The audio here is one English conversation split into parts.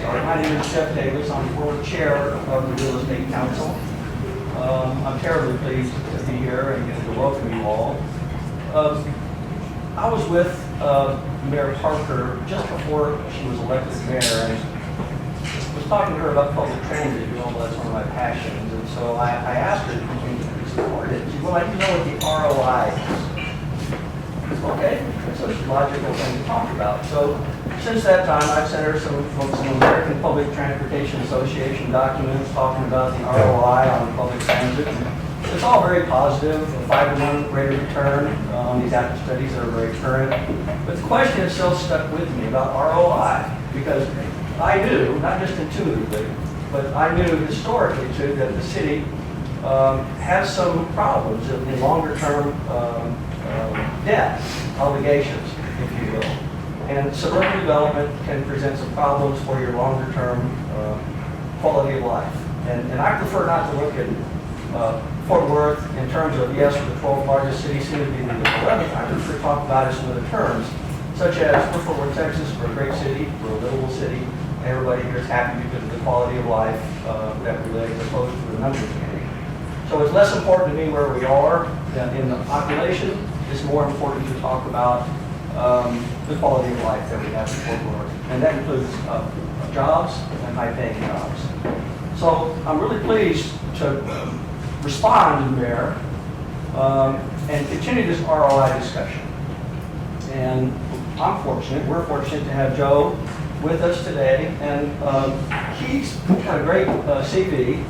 start. My name is Jeff Davis. I'm board chair of the Real Estate Council. I'm terribly pleased to be here and to welcome you all. I was with Mayor Parker just before she was elected mayor, and was talking to her about public transit. You know, that's one of my passions. And so I asked her to continue to support it. She said, well, I do know what the ROI is. Okay, that's a logical thing to talk about. So since that time, I've sent her some American Public Transportation Association documents talking about the ROI on public transit. It's all very positive, a 5-to-1 rate of return on these active studies that are very current. But the question has still stuck with me about ROI, because I knew, not just intuitively, but I knew historically too that the city has some problems in longer term debt obligations, if you will. And suburban development can present some problems for your longer term quality of life. And I prefer not to look at Fort Worth in terms of, yes, we're the 12th largest city, soon to be the 11th. I prefer to talk about it in other terms, such as we're Fort Worth, Texas, we're a great city, we're a livable city, and everybody here is happy because of the quality of life that we live as opposed to the numbers game. So it's less important to me where we are in the population. It's more important to talk about the quality of life that we have in Fort Worth. And that includes jobs and high-paying jobs. So I'm really pleased to respond to the mayor and continue this ROI discussion. And we're fortunate to have Joe with us today. And he's got a great CV.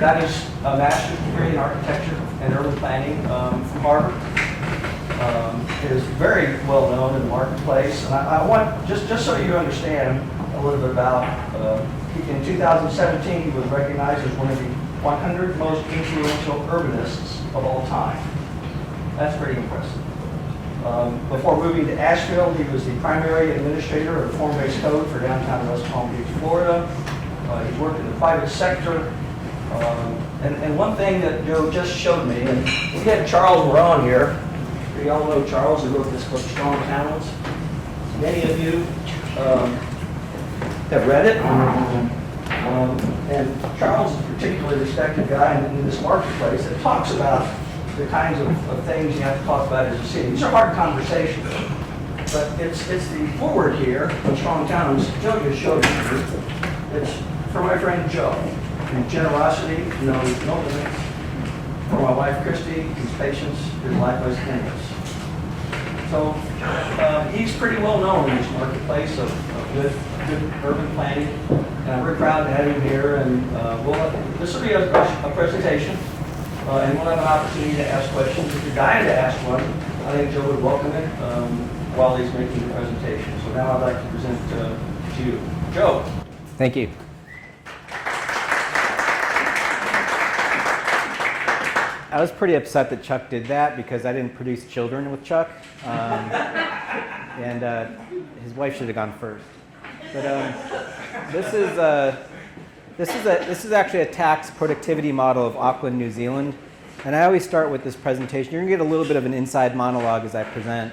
Got his master's degree in architecture and urban planning from Harvard. Is very well known in the marketplace. And I want, just so you understand a little bit about, in 2017 he was recognized as one of the 100 most influential urbanists of all time. That's pretty impressive. Before moving to Asheville, he was the primary administrator of the form-based code for downtown West Palm Beach, Florida. He's worked in the private sector. And one thing that Joe just showed me, and we had Charles Moran here. You all know Charles, who wrote this book, Strong Towns. Many of you have read it. And Charles is a particularly respected guy in this marketplace that talks about the kinds of things you have to talk about as a city. These are hard conversations, but it's the forward here on Strong Towns. Joe just showed you. It's for my friend Joe. His generosity knows no limits. For my wife Christy, his patience is likewise endless. So he's pretty well known in this marketplace of good urban planning, and I'm very proud to have him here. And this will be a presentation, and we'll have an opportunity to ask questions. If you're dying to ask one, I think Joe would welcome it while he's making the presentation. So now I'd like to present to you, Joe. Thank you. I was pretty upset that Chuck did that because I didn't produce children with Chuck, and his wife should have gone first. But this is actually a tax productivity model of Auckland, New Zealand, and I always start with this presentation. You're going to get a little bit of an inside monologue as I present.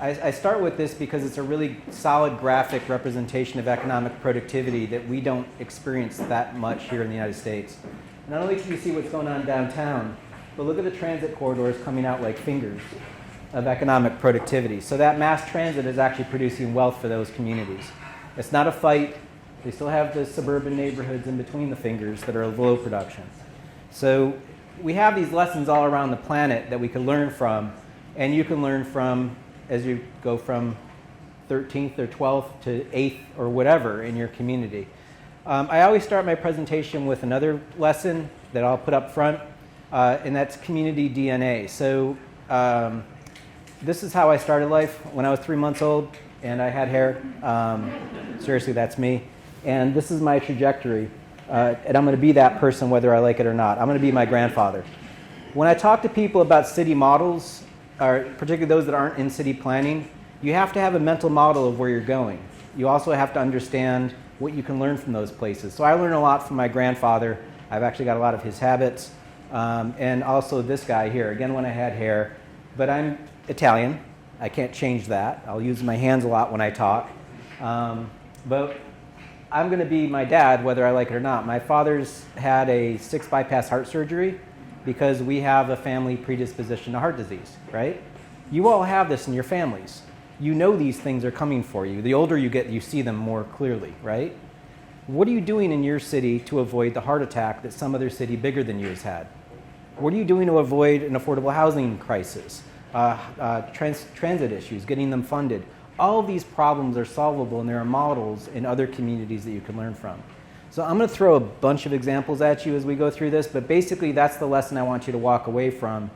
I start with this because it's a really solid graphic representation of economic productivity that we don't experience that much here in the United States. Not only can you see what's going on downtown, but look at the transit corridors coming out like fingers of economic productivity. So that mass transit is actually producing wealth for those communities. It's not a fight. They still have the suburban neighborhoods in between the fingers that are of low production. So we have these lessons all around the planet that we can learn from, and you can learn from as you go from 13th or 12th to 8th or whatever in your community. I always start my presentation with another lesson that I'll put up front. And that's community DNA. So this is how I started life when I was 3 months old and I had hair. Seriously, that's me. And this is my trajectory. And I'm going to be that person whether I like it or not. I'm going to be my grandfather. When I talk to people about city models, or particularly those that aren't in city planning, you have to have a mental model of where you're going. You also have to understand what you can learn from those places. So I learned a lot from my grandfather. I've actually got a lot of his habits. And also this guy here, again when I had hair, but I'm Italian. I can't change that. I'll use my hands a lot when I talk. But I'm going to be my dad, whether I like it or not. My father's had a 6 bypass heart surgery because we have a family predisposition to heart disease, right? You all have this in your families. You know these things are coming for you. The older you get, you see them more clearly, right? What are you doing in your city to avoid the heart attack that some other city bigger than you has had? What are you doing to avoid an affordable housing crisis, transit issues, getting them funded? All of these problems are solvable, and there are models in other communities that you can learn from. So I'm going to throw a bunch of examples at you as we go through this, but basically that's the lesson I want you to walk away from.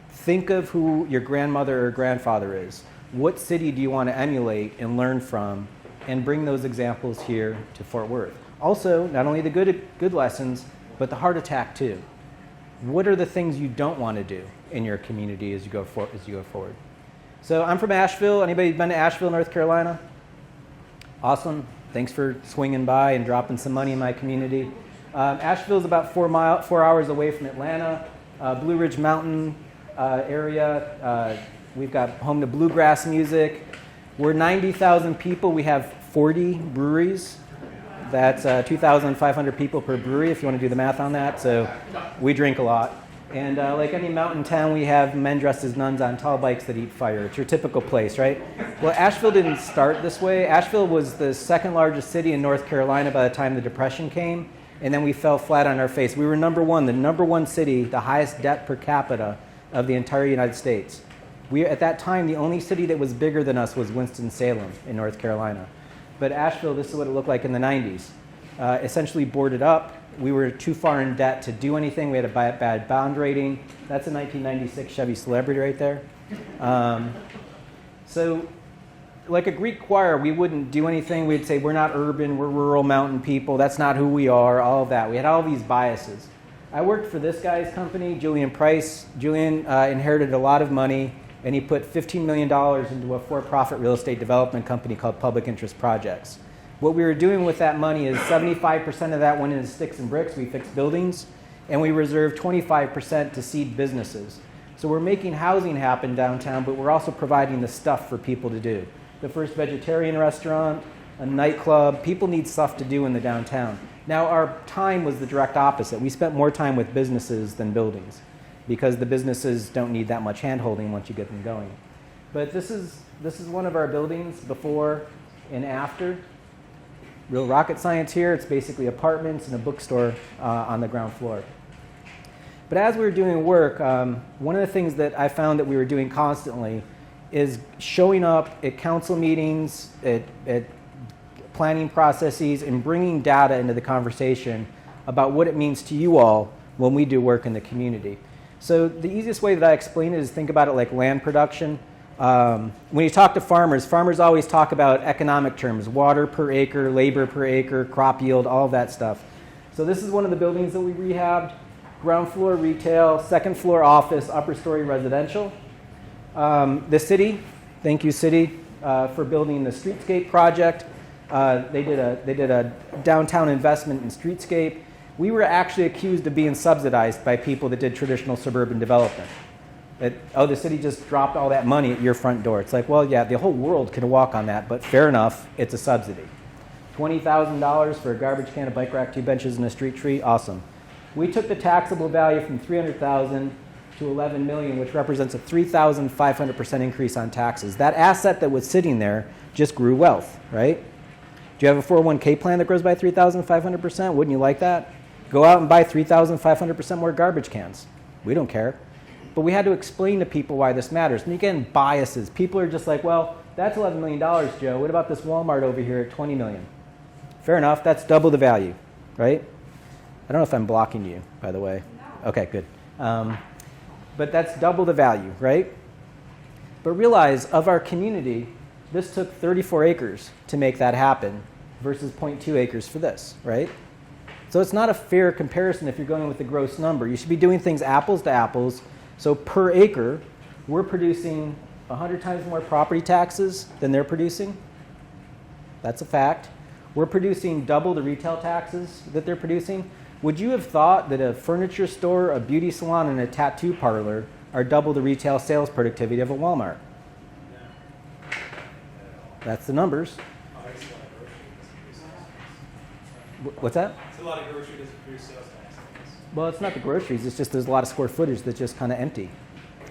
Think of who your grandmother or grandfather is. What city do you want to emulate and learn from, and bring those examples here to Fort Worth. Also, not only the good lessons, but the heart attack too. What are the things you don't want to do in your community as you go forward? So I'm from Asheville. Anybody been to Asheville, North Carolina? Awesome. Thanks for swinging by and dropping some money in my community. Asheville is about 4 hours away from Atlanta. Blue Ridge Mountain area. We've got home to bluegrass music. We're 90,000 people. We have 40 breweries. That's 2,500 people per brewery, if you want to do the math on that. So we drink a lot. And like any mountain town, we have men dressed as nuns on tall bikes that eat fire. It's your typical place, right? Well, Asheville didn't start this way. Asheville was the second largest city in North Carolina by the time the Depression came, and then we fell flat on our face. We were the number one city, the highest debt per capita of the entire United States. At that time, the only city that was bigger than us was Winston-Salem in North Carolina. But Asheville, this is what it looked like in the 90s. Essentially boarded up. We were too far in debt to do anything. We had a bad bond rating. That's a 1996 Chevy Celebrity right there. So like a Greek choir, we wouldn't do anything. We'd say, we're not urban, we're rural mountain people. That's not who we are, all of that. We had all these biases. I worked for this guy's company, Julian Price. Julian inherited a lot of money, and he put $15 million into a for-profit real estate development company called Public Interest Projects. What we were doing with that money is 75% of that went into sticks and bricks. We fixed buildings, and we reserved 25% to seed businesses. So we're making housing happen downtown, but we're also providing the stuff for people to do. The first vegetarian restaurant, a nightclub. People need stuff to do in the downtown. Now, our time was the direct opposite. We spent more time with businesses than buildings because the businesses don't need that much hand-holding once you get them going. But this is one of our buildings before and after. Real rocket science here. It's basically apartments and a bookstore on the ground floor. But as we were doing work, one of the things that I found that we were doing constantly is showing up at council meetings, at planning processes, and bringing data into the conversation about what it means to you all when we do work in the community. So the easiest way that I explain it is think about it like land production. When you talk to farmers, farmers always talk about economic terms, water per acre, labor per acre, crop yield, all of that stuff. So this is one of the buildings that we rehabbed. Ground floor retail, second floor office, upper story residential. The city, thank you city, for building the streetscape project. They did a downtown investment in streetscape. We were actually accused of being subsidized by people that did traditional suburban development. The city just dropped all that money at your front door. It's like, well, yeah, the whole world can walk on that, but fair enough, it's a subsidy. $20,000 for a garbage can, a bike rack, 2 benches, and a street tree, awesome. We took the taxable value from $300,000 to $11 million, which represents a 3,500% increase on taxes. That asset that was sitting there just grew wealth, right? Do you have a 401k plan that grows by 3,500%? Wouldn't you like that? Go out and buy 3,500% more garbage cans. We don't care. But we had to explain to people why this matters. And again, biases. People are just like, well, that's $11 million, Joe. What about this Walmart over here at $20 million? Fair enough. That's double the value, right? I don't know if I'm blocking you, by the way. No. Okay, good. But that's double the value, right? But realize, of our community, this took 34 acres to make that happen versus 0.2 acres for this, right? So it's not a fair comparison if you're going with the gross number. You should be doing things apples to apples. So per acre, we're producing 100 times more property taxes than they're producing. That's a fact. We're producing double the retail taxes that they're producing. Would you have thought that a furniture store, a beauty salon, and a tattoo parlor are double the retail sales productivity of a Walmart? That's the numbers. What's that? It's a lot of grocery doesn't produce sales tax. I guess. Well, it's not the groceries. It's just there's a lot of square footage that's just kind of empty.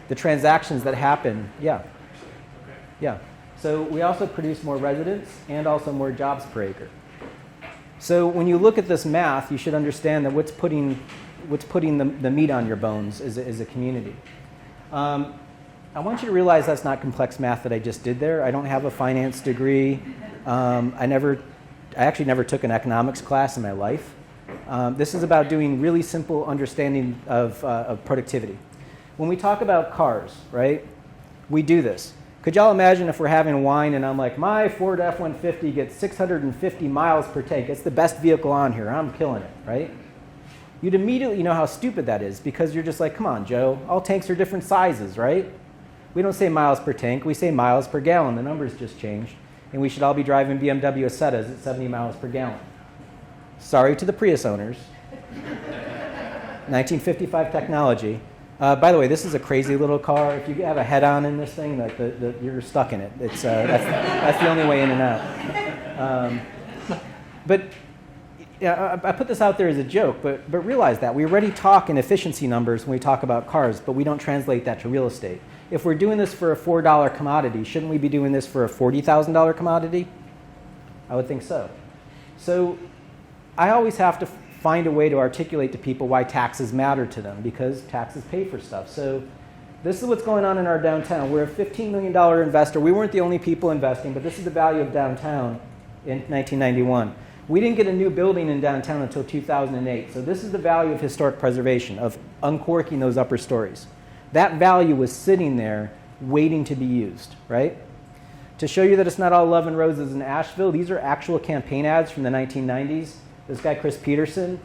The transactions that happen, yeah. Okay. Yeah. So we also produce more residents and also more jobs per acre. So when you look at this math, you should understand that what's putting the meat on your bones is a community. I want you to realize that's not complex math that I just did there. I don't have a finance degree. I actually never took an economics class in my life. This is about doing really simple understanding of productivity. When we talk about cars, right, we do this. Could y'all imagine if we're having wine and I'm like, my Ford F-150 gets 650 miles per tank. It's the best vehicle on here. I'm killing it, right? You'd immediately know how stupid that is because you're just like, come on, Joe. All tanks are different sizes, right? We don't say miles per tank. We say miles per gallon. The numbers just changed. And we should all be driving BMW Asettas at 70 miles per gallon. Sorry to the Prius owners. 1955 technology. By the way, this is a crazy little car. If you have a head-on in this thing, you're stuck in it. That's the only way in and out. But yeah, I put this out there as a joke, but realize that we already talk in efficiency numbers when we talk about cars, but we don't translate that to real estate. If we're doing this for a $4 commodity, shouldn't we be doing this for a $40,000 commodity? I would think so. So I always have to find a way to articulate to people why taxes matter to them, because taxes pay for stuff. So this is what's going on in our downtown. We're a $15 million investor. We weren't the only people investing, but this is the value of downtown in 1991. We didn't get a new building in downtown until 2008. So this is the value of historic preservation, of uncorking those upper stories. That value was sitting there waiting to be used, right? To show you that it's not all love and roses in Asheville, these are actual campaign ads from the 1990s. This guy, Chris Peterson,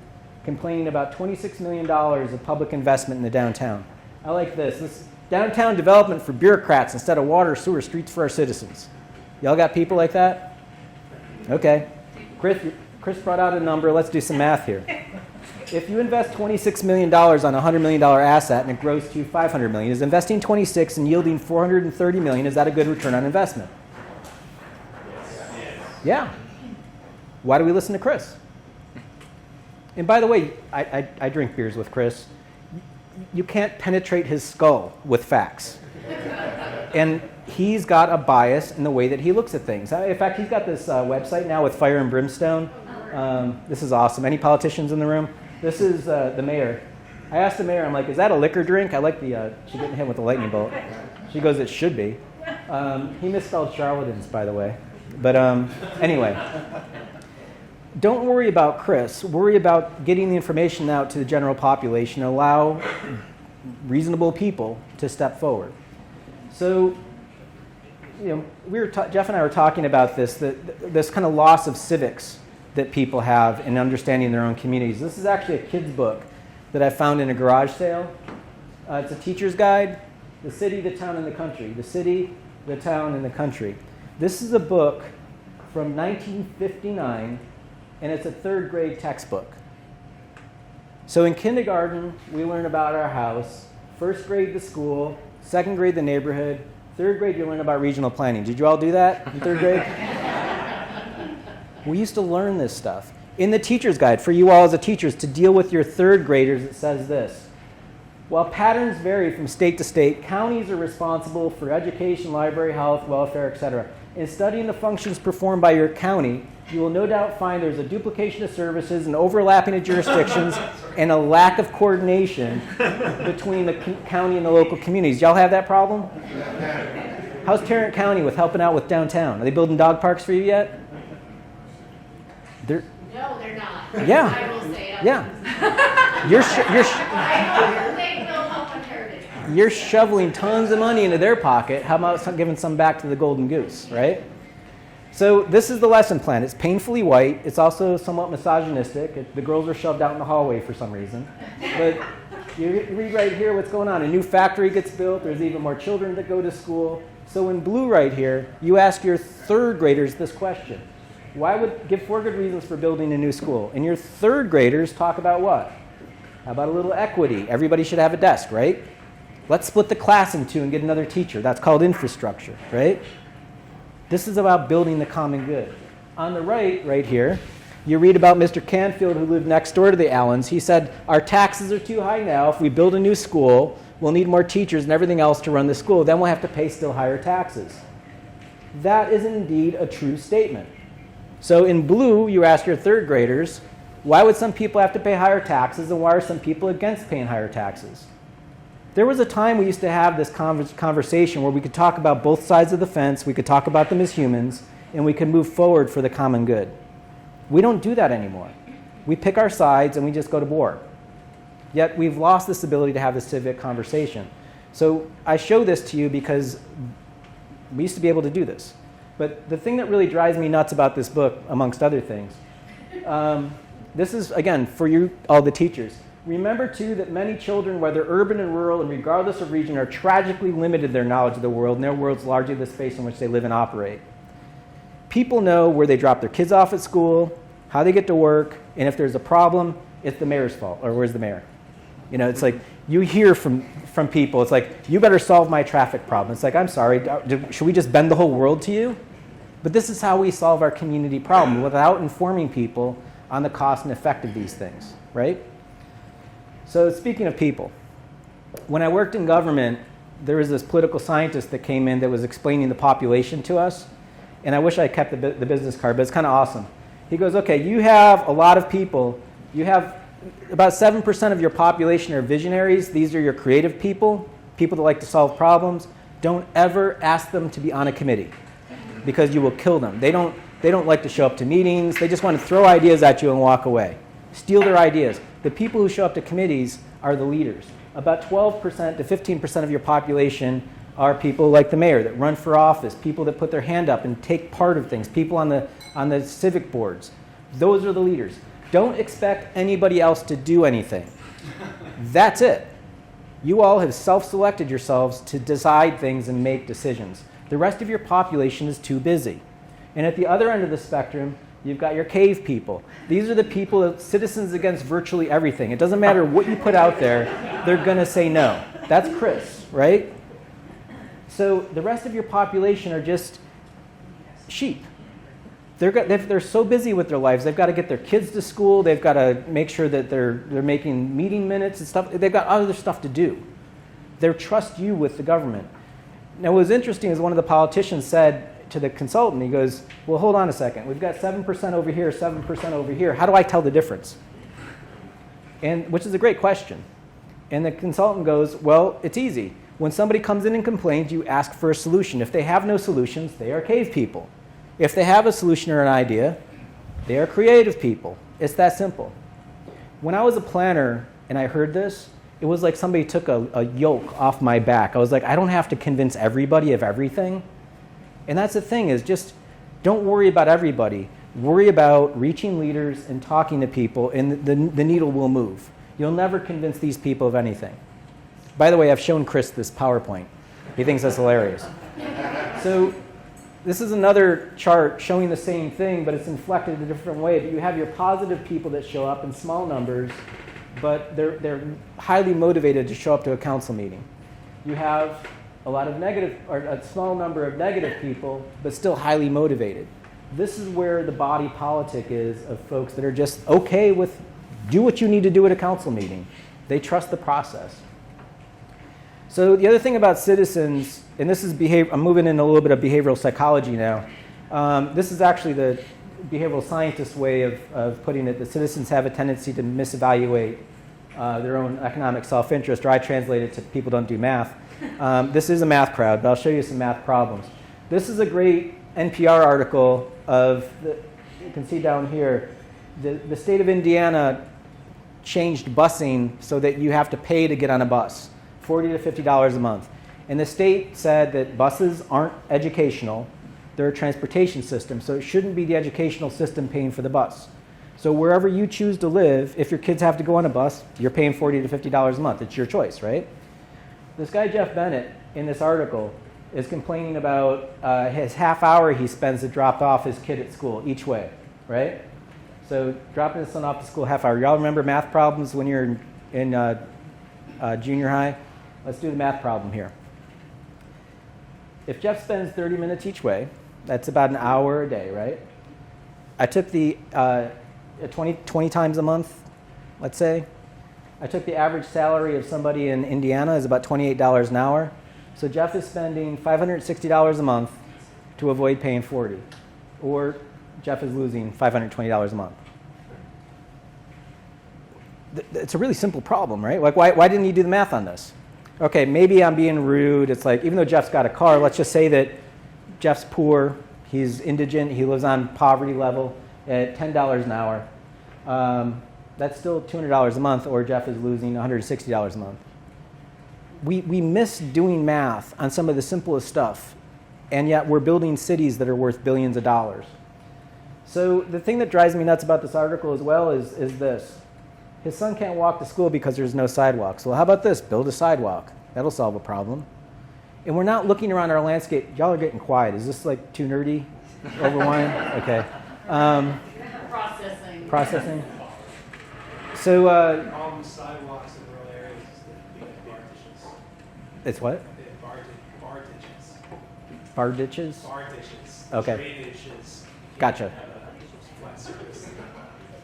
complaining about $26 million of public investment in the downtown. I like this. This downtown development for bureaucrats instead of water, sewer, streets for our citizens. Y'all got people like that? Okay. Chris brought out a number. Let's do some math here. If you invest $26 million on a $100 million asset and it grows to $500 million, is investing 26 and yielding $430 million, is that a good return on investment? Yeah. Why do we listen to Chris? And by the way, I drink beers with Chris. You can't penetrate his skull with facts. And he's got a bias in the way that he looks at things. In fact, he's got this website now with Fire and Brimstone. This is awesome. Any politicians in the room? This is the mayor. I asked the mayor, I'm like, is that a liquor drink? I like she didn't hit with a lightning bolt. She goes, it should be. He misspelled charlatans, by the way. But anyway. Don't worry about Chris. Worry about getting the information out to the general population. Allow reasonable people to step forward. So, Jeff and I were talking about this kind of loss of civics that people have in understanding their own communities. This is actually a kid's book that I found in a garage sale. It's a teacher's guide, The City, the Town, and the Country. The City, the Town, and the Country. This is a book from 1959, and it's a third grade textbook. So in kindergarten, we learn about our house. First grade, the school. Second grade, the neighborhood. Third grade, you learn about regional planning. Did you all do that in third grade? We used to learn this stuff. In the teacher's guide, for you all as a teachers, to deal with your third graders, it says this. While patterns vary from state to state, counties are responsible for education, library, health, welfare, etc. In studying the functions performed by your county, you will no doubt find there's a duplication of services, an overlapping of jurisdictions, and a lack of coordination between the county and the local communities. Y'all have that problem? How's Tarrant County with helping out with downtown? Are they building dog parks for you yet? No, they're not. Yeah. I will say it. Yeah. You're shoveling tons of money into their pocket. How about giving some back to the golden goose, right? So this is the lesson plan. It's painfully white. It's also somewhat misogynistic. The girls are shoved out in the hallway for some reason. But you read right here what's going on. A new factory gets built. There's even more children that go to school. So in blue right here, you ask your third graders this question. Give 4 good reasons for building a new school. And your third graders talk about what? How about a little equity? Everybody should have a desk, right? Let's split the class in 2 and get another teacher. That's called infrastructure, right? This is about building the common good. On the right here, You read about Mr. Canfield, who lived next door to the Allens. He said, our taxes are too high now. If we build a new school, we'll need more teachers and everything else to run the school. Then we'll have to pay still higher taxes. That is indeed a true statement. So in blue, you ask your third graders, why would some people have to pay higher taxes and why are some people against paying higher taxes? There was a time we used to have this conversation where we could talk about both sides of the fence, we could talk about them as humans, and we could move forward for the common good. We don't do that anymore. We pick our sides and we just go to war. Yet we've lost this ability to have this civic conversation. So I show this to you because we used to be able to do this. But the thing that really drives me nuts about this book, amongst other things, this is, again, for you, all the teachers. Remember, too, that many children, whether urban and rural, and regardless of region, are tragically limited in their knowledge of the world, and their world's largely the space in which they live and operate. People know where they drop their kids off at school, how they get to work, and if there's a problem, it's the mayor's fault, or where's the mayor? You know, it's like you hear from people, it's like, you better solve my traffic problem. It's like, I'm sorry, should we just bend the whole world to you? But this is how we solve our community problem, without informing people on the cost and effect of these things, right? So speaking of people, when I worked in government, there was this political scientist that came in that was explaining the population to us, and I wish I kept the business card, but it's kind of awesome. He goes, okay, you have a lot of people. You have about 7% of your population are visionaries. These are your creative people, people that like to solve problems. Don't ever ask them to be on a committee because you will kill them. They don't like to show up to meetings. They just want to throw ideas at you and walk away. Steal their ideas. The people who show up to committees are the leaders. About 12% to 15% of your population are people like the mayor that run for office, people that put their hand up and take part of things, people on the civic boards. Those are the leaders. Don't expect anybody else to do anything. That's it. You all have self-selected yourselves to decide things and make decisions. The rest of your population is too busy. And at the other end of the spectrum, you've got your cave people. These are the people, citizens against virtually everything. It doesn't matter what you put out there, they're going to say no. That's Chris, right? So the rest of your population are just sheep. They're so busy with their lives. They've got to get their kids to school. They've got to make sure that they're making meeting minutes and stuff. They've got other stuff to do. They trust you with the government. Now, what was interesting is one of the politicians said to the consultant, he goes, well, hold on a second. We've got 7% over here, 7% over here. How do I tell the difference? And which is a great question. And the consultant goes, well, it's easy. When somebody comes in and complains, you ask for a solution. If they have no solutions, they are cave people. If they have a solution or an idea, they are creative people. It's that simple. When I was a planner and I heard this, it was like somebody took a yoke off my back. I was like, I don't have to convince everybody of everything. And that's the thing, is just don't worry about everybody. Worry about reaching leaders and talking to people, and the needle will move. You'll never convince these people of anything. By the way, I've shown Chris this PowerPoint. He thinks that's hilarious. So this is another chart showing the same thing, but it's inflected a different way. But you have your positive people that show up in small numbers, but they're highly motivated to show up to a council meeting. You have a lot of negative, or a small number of negative people, but still highly motivated. This is where the body politic is of folks that are just okay with do what you need to do at a council meeting. They trust the process. So the other thing about citizens, and this is I'm moving into a little bit of behavioral psychology now. This is actually the behavioral scientist way of putting it. The citizens have a tendency to misevaluate their own economic self-interest, or I translate it to people don't do math. This is a math crowd, but I'll show you some math problems. This is a great NPR article you can see down here, the state of Indiana changed busing so that you have to pay to get on a bus, $40 to $50 a month. And the state said that buses aren't educational, they're a transportation system, so it shouldn't be the educational system paying for the bus. So wherever you choose to live, if your kids have to go on a bus, you're paying $40 to $50 a month. It's your choice, right? This guy, Jeff Bennett, in this article, is complaining about his half hour he spends to drop off his kid at school each way, right? So dropping his son off to school half hour. Y'all remember math problems when you're in junior high? Let's do the math problem here. If Jeff spends 30 minutes each way, that's about an hour a day, right? I took the 20 times a month, let's say. I took the average salary of somebody in Indiana is about $28 an hour. So Jeff is spending $560 a month to avoid paying $40. Or Jeff is losing $520 a month. It's a really simple problem, right? Like, why didn't you do the math on this? Okay, maybe I'm being rude. It's like, even though Jeff's got a car, let's just say that Jeff's poor, he's indigent, he lives on poverty level at $10 an hour. That's still $200 a month, or Jeff is losing $160 a month. We miss doing math on some of the simplest stuff, and yet we're building cities that are worth billions of dollars. So the thing that drives me nuts about this article as well is this. His son can't walk to school because there's no sidewalks. Well, how about this? Build a sidewalk. That'll solve a problem. And we're not looking around our landscape. Y'all are getting quiet. Is this like too nerdy? Over wine? Okay. Processing. So, All the sidewalks in rural areas is that they have bar ditches. it's what? They have bar ditches. Bar ditches? Bar ditches. Okay. Drainage is. Gotcha. Flat surface.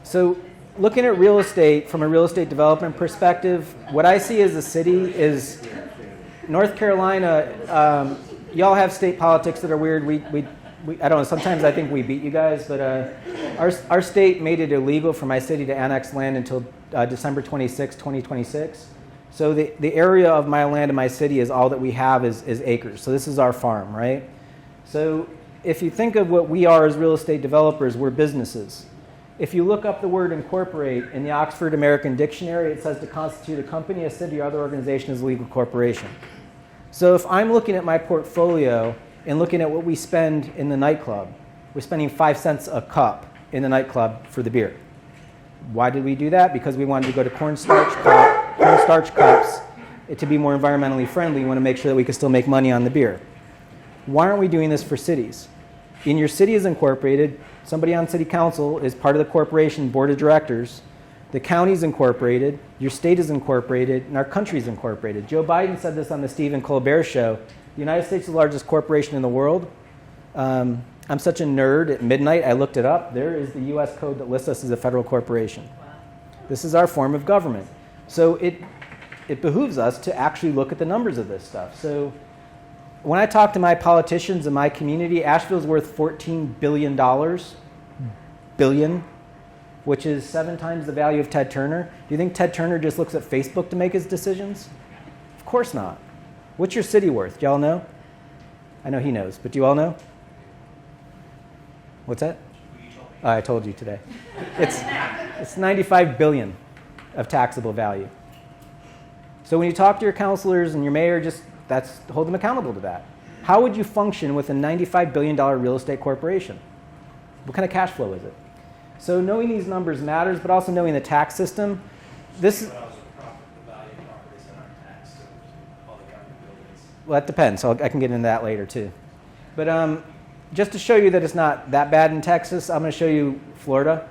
So looking at real estate from a real estate development perspective, what I see as a city is North Carolina. Y'all have state politics that are weird. We I don't know, sometimes I think we beat you guys, but our state made it illegal for my city to annex land until December 26, 2026. So the area of my land in my city is all that we have is acres. So this is our farm, right? So if you think of what we are as real estate developers, we're businesses. If you look up the word incorporate in the Oxford American Dictionary, it says to constitute a company, a city, or other organization as a legal corporation. So if I'm looking at my portfolio and looking at what we spend in the nightclub, we're spending 5 cents a cup in the nightclub for the beer. Why did we do that? Because we wanted to go to cornstarch cups. To be more environmentally friendly, we want to make sure that we can still make money on the beer. Why aren't we doing this for cities? In your city is incorporated. Somebody on city council is part of the corporation board of directors. The county's incorporated. Your state is incorporated. And our country's incorporated. Joe Biden said this on the Stephen Colbert Show. The United States is the largest corporation in the world. I'm such a nerd. At midnight, I looked it up. There is the U.S. code that lists us as a federal corporation. This is our form of government. So it behooves us to actually look at the numbers of this stuff. So when I talk to my politicians in my community, Asheville's worth $14 billion, which is 7 times the value of Ted Turner. Do you think Ted Turner just looks at Facebook to make his decisions? Of course not. What's your city worth? Do y'all know? I know he knows, but do you all know? What's that? Oh, I told you today. It's 95 billion of taxable value. So when you talk to your counselors and your mayor, just hold them accountable to that. How would you function with a $95 billion real estate corporation? What kind of cash flow is it? So knowing these numbers matters, but also knowing the tax system. Well, that depends. So I can get into that later too. But just to show you that it's not that bad in Texas, I'm going to show you Florida.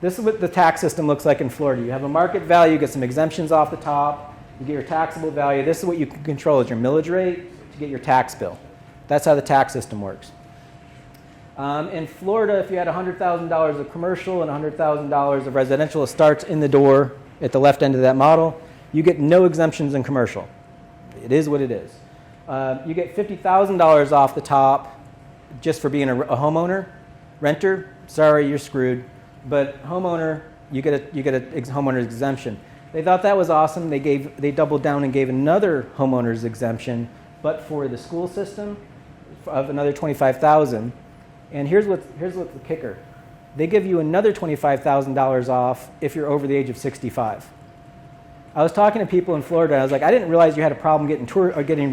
This is what the tax system looks like in Florida. You have a market value, you get some exemptions off the top, you get your taxable value. This is what you can control is your millage rate to get your tax bill. That's how the tax system works. In Florida, if you had $100,000 of commercial and $100,000 of residential, it starts in the door at the left end of that model. You get no exemptions in commercial. It is what it is. You get $50,000 off the top just for being a homeowner. Renter, sorry, you're screwed. But homeowner, you get a homeowner's exemption. They thought that was awesome. They doubled down and gave another homeowner's exemption, but for the school system of another $25,000. And here's what's the kicker. They give you another $25,000 off if you're over the age of 65. I was talking to people in Florida, and I was like, I didn't realize you had a problem getting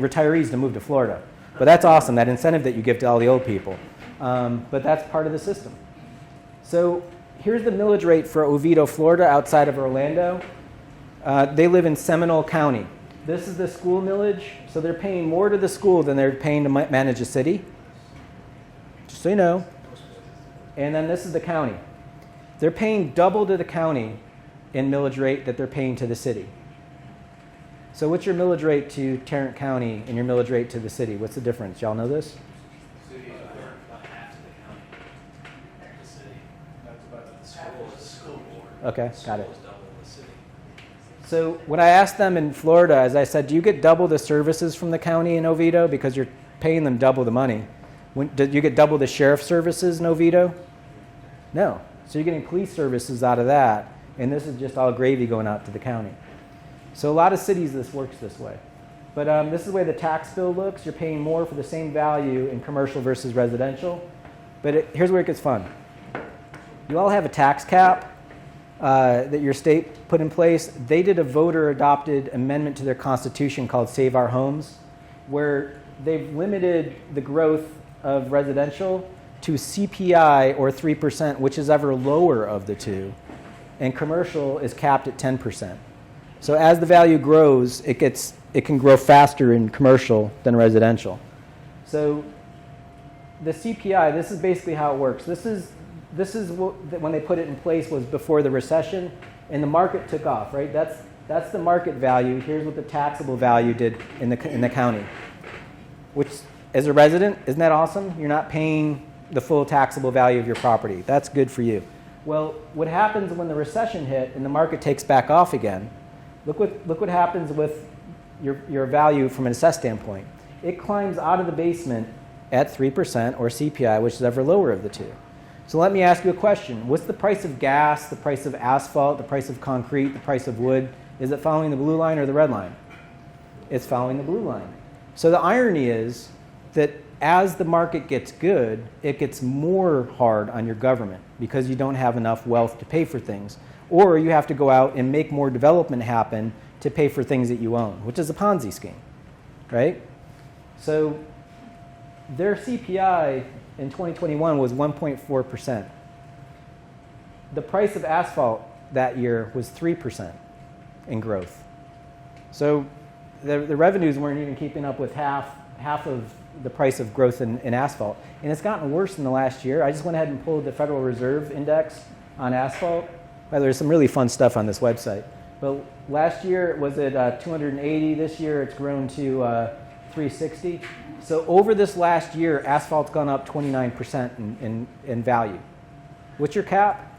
retirees to move to Florida. But that's awesome, that incentive that you give to all the old people. But that's part of the system. So here's the millage rate for Oviedo, Florida, outside of Orlando. They live in Seminole County. This is the school millage, so they're paying more to the school than they're paying to manage a city. Just so you know. And then this is the county. They're paying double to the county in millage rate that they're paying to the city. So what's your millage rate to Tarrant County and your millage rate to the city? What's the difference? Y'all know this? Cities are about half to the county. The city. That's about the school is the school board. Okay, The got it. school is double the city. So when I asked them in Florida, as I said, do you get double the services from the county in Oviedo because you're paying them double the money? Do you get double the sheriff's services in Oviedo? No. So you're getting police services out of that, and this is just all gravy going out to the county. So a lot of cities this works this way. But this is the way the tax bill looks. You're paying more for the same value in commercial versus residential. But here's where it gets fun. You all have a tax cap that your state put in place. They did a voter-adopted amendment to their constitution called Save Our Homes, where they've limited the growth of residential to CPI or 3%, which is ever lower of the two. And commercial is capped at 10%. So as the value grows, it can grow faster in commercial than residential. So the CPI, this is basically how it works. This is when they put it in place was before the recession, and the market took off, right? That's the market value. Here's what the taxable value did in the county. Which, as a resident, isn't that awesome? You're not paying the full taxable value of your property. That's good for you. Well, what happens when the recession hit and the market takes back off again? Look what happens with your value from an assessed standpoint. It climbs out of the basement at 3% or CPI, which is ever lower of the two. So let me ask you a question. What's the price of gas, the price of asphalt, the price of concrete, the price of wood? Is it following the blue line or the red line? It's following the blue line. So the irony is that as the market gets good, it gets more hard on your government because you don't have enough wealth to pay for things. Or you have to go out and make more development happen to pay for things that you own, which is a Ponzi scheme, right? So their CPI in 2021 was 1.4%. The price of asphalt that year was 3% in growth. So the revenues weren't even keeping up with half of the price of growth in asphalt. And it's gotten worse in the last year. I just went ahead and pulled the Federal Reserve Index on asphalt. Well, there's some really fun stuff on this website. But last year it was at 280. This year it's grown to 360. So over this last year, asphalt's gone up 29% in value. What's your cap?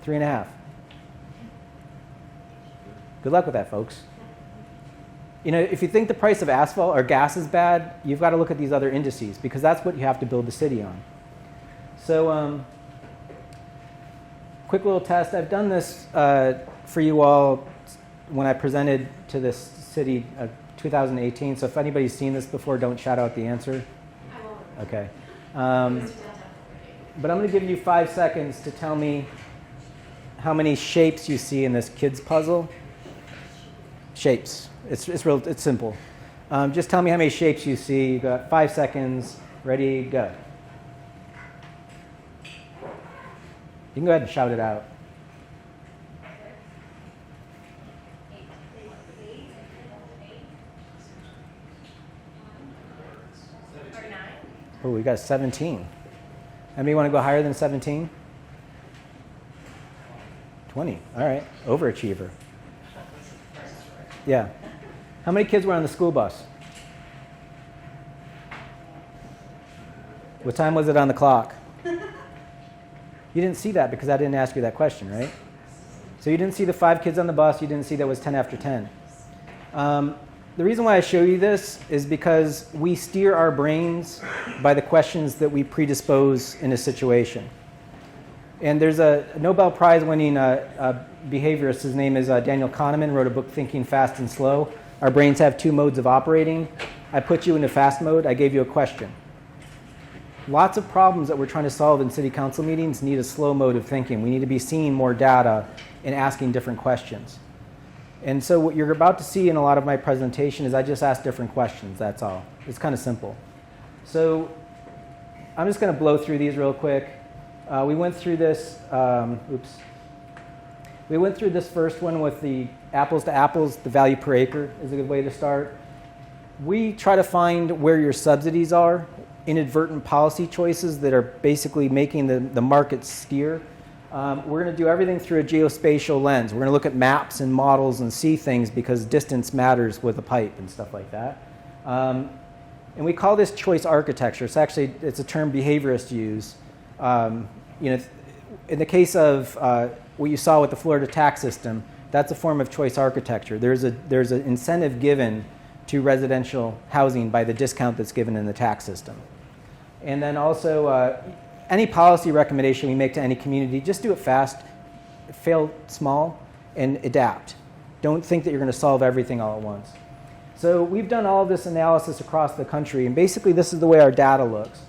3.5. 3.5. Good luck with that, folks. You know, if you think the price of asphalt or gas is bad, you've got to look at these other indices because that's what you have to build the city on. So, quick little test. I've done this for you all when I presented to this city 2018. So if anybody's seen this before, don't shout out the answer. I won't. Okay. It's But I'm going to give you 5 seconds to tell me how many shapes you see in this kid's puzzle. Shapes. It's simple. Just tell me how many shapes you see. You've got 5 seconds. Ready, go. You can go ahead and shout it out. Oh, we got 17. Anybody want to go higher than 17? 20. All right. Overachiever. Yeah. How many kids were on the school bus? What time was it on the clock? You didn't see that because I didn't ask you that question, right? So you didn't see the 5 kids on the bus. You didn't see that was 10 after 10. The reason why I show you this is because we steer our brains by the questions that we predispose in a situation. And there's a Nobel Prize winning behaviorist. His name is Daniel Kahneman, wrote a book, Thinking Fast and Slow. Our brains have 2 modes of operating. I put you into fast mode. I gave you a question. Lots of problems that we're trying to solve in city council meetings need a slow mode of thinking. We need to be seeing more data and asking different questions. And so what you're about to see in a lot of my presentation is I just ask different questions, that's all. It's kind of simple. So I'm just going to blow through these real quick. We went through this, We went through this first one with the apples to apples, the value per acre is a good way to start. We try to find where your subsidies are, inadvertent policy choices that are basically making the market steer. We're going to do everything through a geospatial lens. We're going to look at maps and models and see things because distance matters with a pipe and stuff like that. And we call this choice architecture. It's a term behaviorists use. in the case of what you saw with the Florida tax system, that's a form of choice architecture. There's an incentive given to residential housing by the discount that's given in the tax system. And then also, any policy recommendation we make to any community, just do it fast, fail small, and adapt. Don't think that you're going to solve everything all at once. So we've done all this analysis across the country, and basically this is the way our data looks.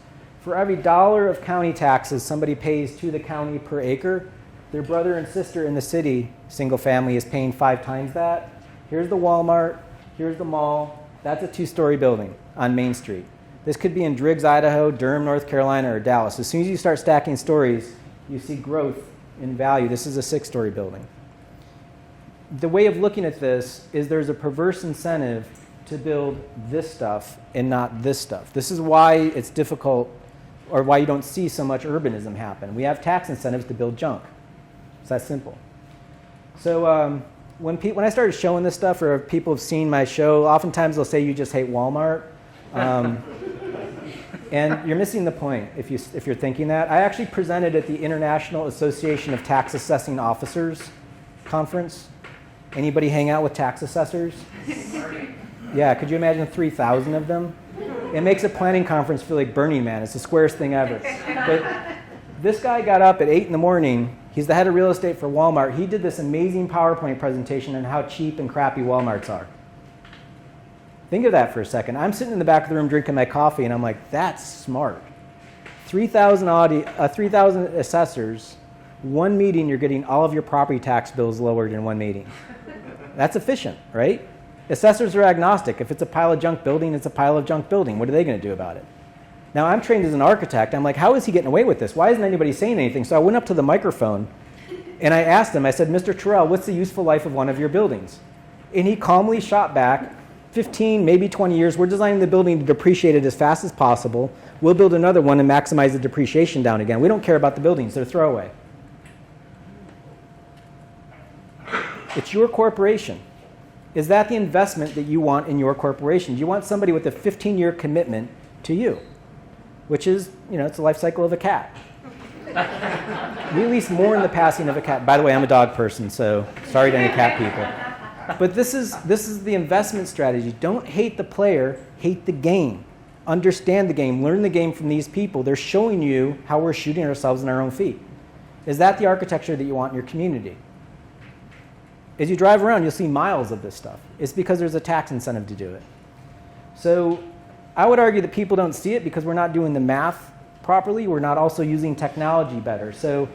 For every dollar of county taxes somebody pays to the county per acre, their brother and sister in the city, single family, is paying 5 times that. Here's the Walmart, here's the mall. That's a 2-story building on Main Street. This could be in Driggs, Idaho, Durham, North Carolina, or Dallas. As soon as you start stacking stories, you see growth in value. This is a 6-story building. The way of looking at this is there's a perverse incentive to build this stuff and not this stuff. This is why it's difficult, or why you don't see so much urbanism happen. We have tax incentives to build junk. It's that simple. So when I started showing this stuff, or people have seen my show, oftentimes they'll say you just hate Walmart. And you're missing the point if you're thinking that. I actually presented at the International Association of Tax Assessing Officers conference. Anybody hang out with tax assessors? Yeah, could you imagine 3,000 of them? It makes a planning conference feel like Burning Man. It's the squarest thing ever. But this guy got up at 8 in the morning. He's the head of real estate for Walmart. He did this amazing PowerPoint presentation on how cheap and crappy Walmarts are. Think of that for a second. I'm sitting in the back of the room drinking my coffee, and I'm like, that's smart. 3,000 assessors, one meeting, you're getting all of your property tax bills lowered in one meeting. That's efficient, right? Assessors are agnostic. If it's a pile of junk building, it's a pile of junk building. What are they going to do about it? Now, I'm trained as an architect. I'm like, how is he getting away with this? Why isn't anybody saying anything? So I went up to the microphone, and I asked him, I said, Mr. Terrell, what's the useful life of one of your buildings? And he calmly shot back, 15, maybe 20 years. We're designing the building to depreciate it as fast as possible. We'll build another one and maximize the depreciation down again. We don't care about the buildings. They're throwaway. It's your corporation. Is that the investment that you want in your corporation? Do you want somebody with a 15-year commitment to you? Which is, it's the life cycle of a cat. We lease more in the passing of a cat. By the way, I'm a dog person, so sorry to any cat people. But this is the investment strategy. Don't hate the player, hate the game. Understand the game, learn the game from these people. They're showing you how we're shooting ourselves in our own feet. Is that the architecture that you want in your community? As you drive around, you'll see miles of this stuff. It's because there's a tax incentive to do it. So I would argue that people don't see it because we're not doing the math properly. We're not also using technology better. So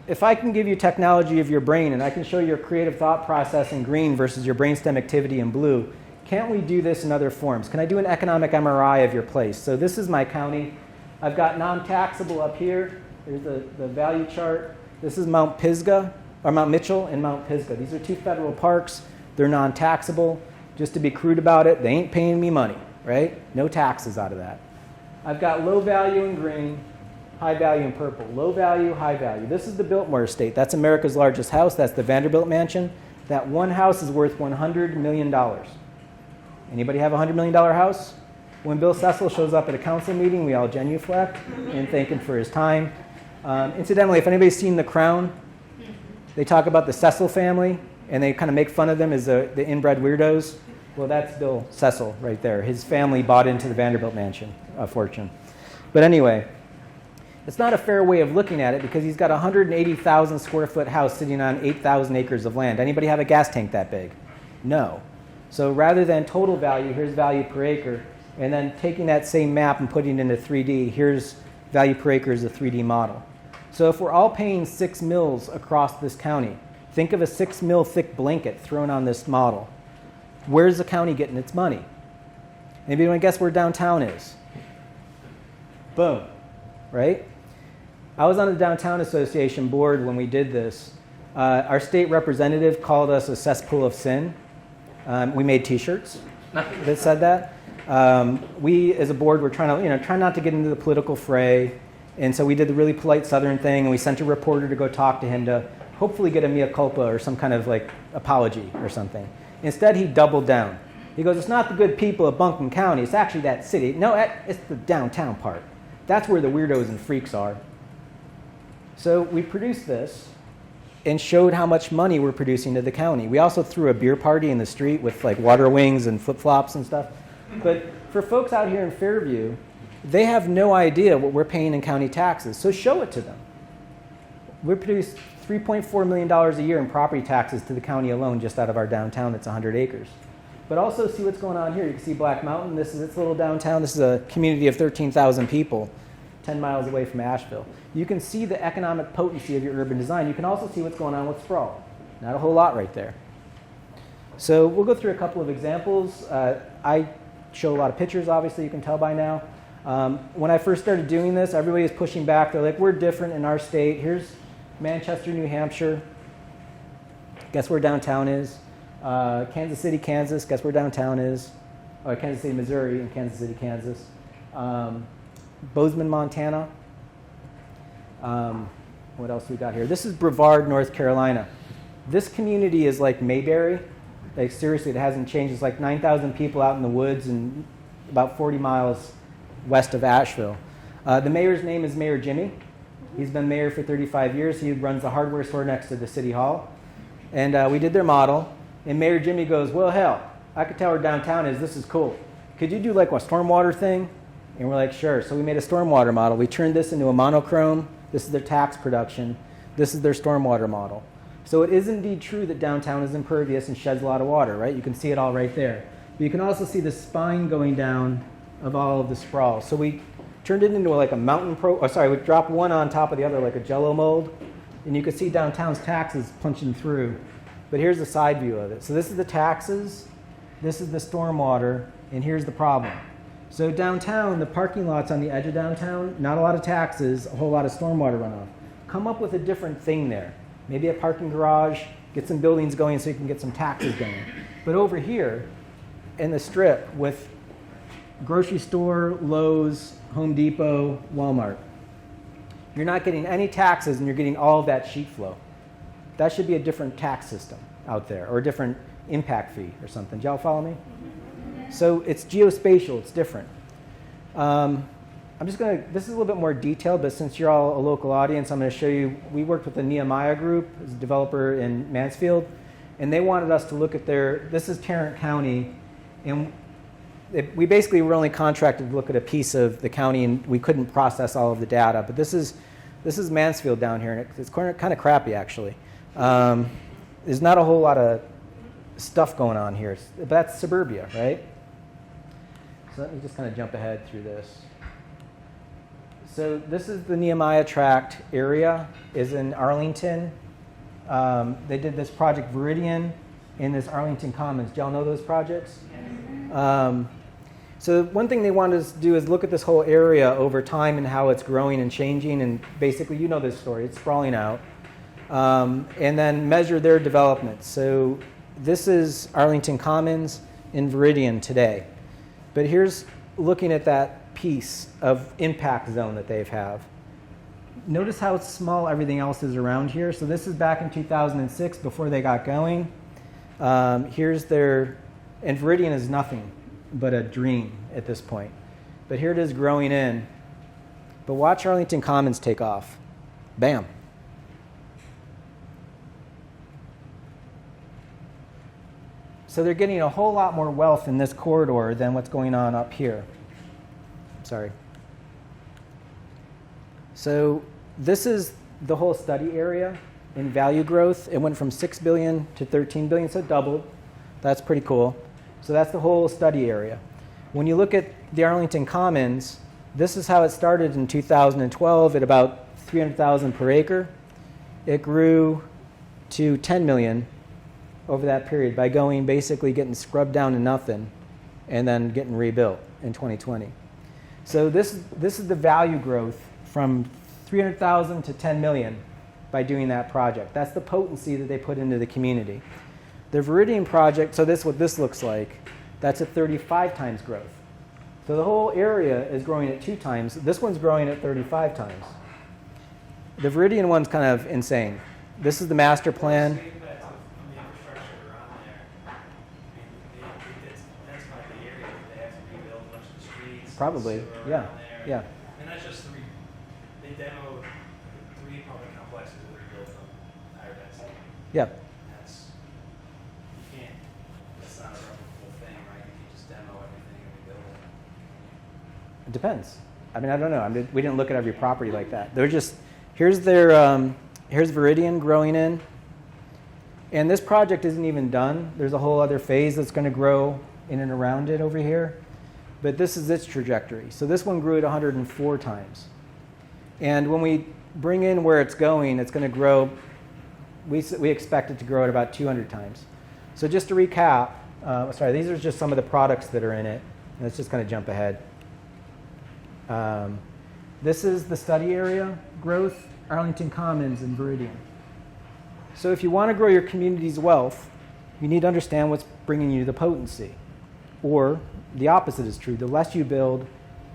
if I can give you technology of your brain and I can show your creative thought process in green versus your brainstem activity in blue, can't we do this in other forms? Can I do an economic MRI of your place? So this is my county. I've got non-taxable up here. There's the value chart. This is Mount Pisgah, or Mount Mitchell and Mount Pisgah. These are 2 federal parks. They're non-taxable. Just to be crude about it, they ain't paying me money, right? No taxes out of that. I've got low value in green, high value in purple. Low value, high value. This is the Biltmore estate. That's America's largest house. That's the Vanderbilt mansion. That one house is worth $100 million. Anybody have a $100 million house? When Bill Cecil shows up at a council meeting, we all genuflect and thank him for his time. Incidentally, if anybody's seen The Crown, they talk about the Cecil family, and they kind of make fun of them as the inbred weirdos. Well, that's Bill Cecil right there. His family bought into the Vanderbilt mansion fortune. But anyway, it's not a fair way of looking at it because he's got a 180,000 square foot house sitting on 8,000 acres of land. Anybody have a gas tank that big? No. So rather than total value, here's value per acre. And then taking that same map and putting it into 3D, here's value per acre as a 3D model. So if we're all paying 6 mils across this county, think of a 6 mil thick blanket thrown on this model. Where's the county getting its money? Anybody want to guess where downtown is? Boom, right? I was on the Downtown Association board when we did this. Our state representative called us a cesspool of sin. We made T-shirts that said that. We, as a board, were trying to, try not to get into the political fray. And so we did the really polite Southern thing, and we sent a reporter to go talk to him to hopefully get a mea culpa or some kind of apology or something. Instead, he doubled down. He goes, it's not the good people of Buncombe County, it's actually that city. No, it's the downtown part. That's where the weirdos and freaks are. So we produced this and showed how much money we're producing to the county. We also threw a beer party in the street with like water wings and flip-flops and stuff. But for folks out here in Fairview, they have no idea what we're paying in county taxes. So show it to them. We produce $3.4 million a year in property taxes to the county alone just out of our downtown that's 100 acres. But also see what's going on here. You can see Black Mountain. This is its little downtown. This is a community of 13,000 people, 10 miles away from Asheville. You can see the economic potency of your urban design. You can also see what's going on with sprawl. Not a whole lot right there. So we'll go through a couple of examples. I show a lot of pictures, obviously, you can tell by now. When I first started doing this, everybody was pushing back. They're like, we're different in our state. Here's Manchester, New Hampshire. Guess where downtown is? Kansas City, Kansas. Guess where downtown is? Kansas City, Missouri, and Kansas City, Kansas. Bozeman, Montana. What else we got here? This is Brevard, North Carolina. This community is like Mayberry. Like seriously, it hasn't changed. It's like 9,000 people out in the woods and about 40 miles west of Asheville. The mayor's name is Mayor Jimmy. He's been mayor for 35 years. He runs the hardware store next to the city hall. And we did their model. And Mayor Jimmy goes, well, hell, I could tell where downtown is. This is cool. Could you do like a stormwater thing? And we're like, sure. So we made a stormwater model. We turned this into a monochrome. This is their tax production. This is their stormwater model. So it is indeed true that downtown is impervious and sheds a lot of water, right? You can see it all right there. But you can also see the spine going down of all of the sprawl. So we turned it into like a mountain we dropped one on top of the other like a jello mold. And you can see downtown's taxes punching through. But here's the side view of it. So this is the taxes, this is the stormwater, and here's the problem. So downtown, the parking lots on the edge of downtown, not a lot of taxes, a whole lot of stormwater runoff. Come up with a different thing there. Maybe a parking garage, get some buildings going so you can get some taxes going. But over here, in the strip with grocery store, Lowe's, Home Depot, Walmart, you're not getting any taxes and you're getting all of that sheet flow. That should be a different tax system out there, or a different impact fee or something. Do y'all follow me? So it's geospatial, it's different. This is a little bit more detailed, but since you're all a local audience, I'm going to show you, we worked with the Nehemiah Group, as a developer in Mansfield, and they wanted us to look at this is Tarrant County, and we basically were only contracted to look at a piece of the county, and we couldn't process all of the data, but this is Mansfield down here, and it's kind of crappy, actually. There's not a whole lot of stuff going on here. But that's suburbia, right? So let me just kind of jump ahead through this. So this is the Nehemiah Tract area, is in Arlington. They did this project Viridian in this Arlington Commons. Do y'all know those projects? So one thing they wanted us to do is look at this whole area over time and how it's growing and changing. And basically, you know this story. It's sprawling out. And then measure their development. So this is Arlington Commons in Viridian today. But here's looking at that piece of impact zone that they have. Notice how small everything else is around here. So this is back in 2006 before they got going. Here's their, and Viridian is nothing but a dream at this point. But here it is growing in. But watch Arlington Commons take off. Bam. So they're getting a whole lot more wealth in this corridor than what's going on up here. Sorry. So this is the whole study area in value growth. It went from 6 billion to 13 billion, so it doubled. That's pretty cool. So that's the whole study area. When you look at the Arlington Commons, this is how it started in 2012 at about 300,000 per acre. It grew to 10 million over that period by basically getting scrubbed down to nothing and then getting rebuilt in 2020. So this is the value growth from 300,000 to 10 million by doing that project. That's the potency that they put into the community. The Viridian project, so this is what this looks like. That's at 35 times growth. So the whole area is growing at 2 times. This one's growing at 35 times. The Viridian one's kind of insane. This is the master plan. Probably, yeah. And that's just 3. They demoed 3 public Yep. That's not a replicable thing, right? You can just demo everything and rebuild it. It depends. I mean, I don't know. I mean, we didn't look at every property like that. They're just, here's their, here's Viridian growing in. And this project isn't even done. There's a whole other phase that's going to grow in and around it over here. But this is its trajectory. So this one grew at 104 times. And when we bring in where it's going to grow, we expect it to grow at about 200 times. So just to recap, sorry, these are just some of the products that are in it. Let's just kind of jump ahead. This is the study area growth, Arlington Commons and Viridian. So if you want to grow your community's wealth, you need to understand what's bringing you the potency. Or the opposite is true. The less you build,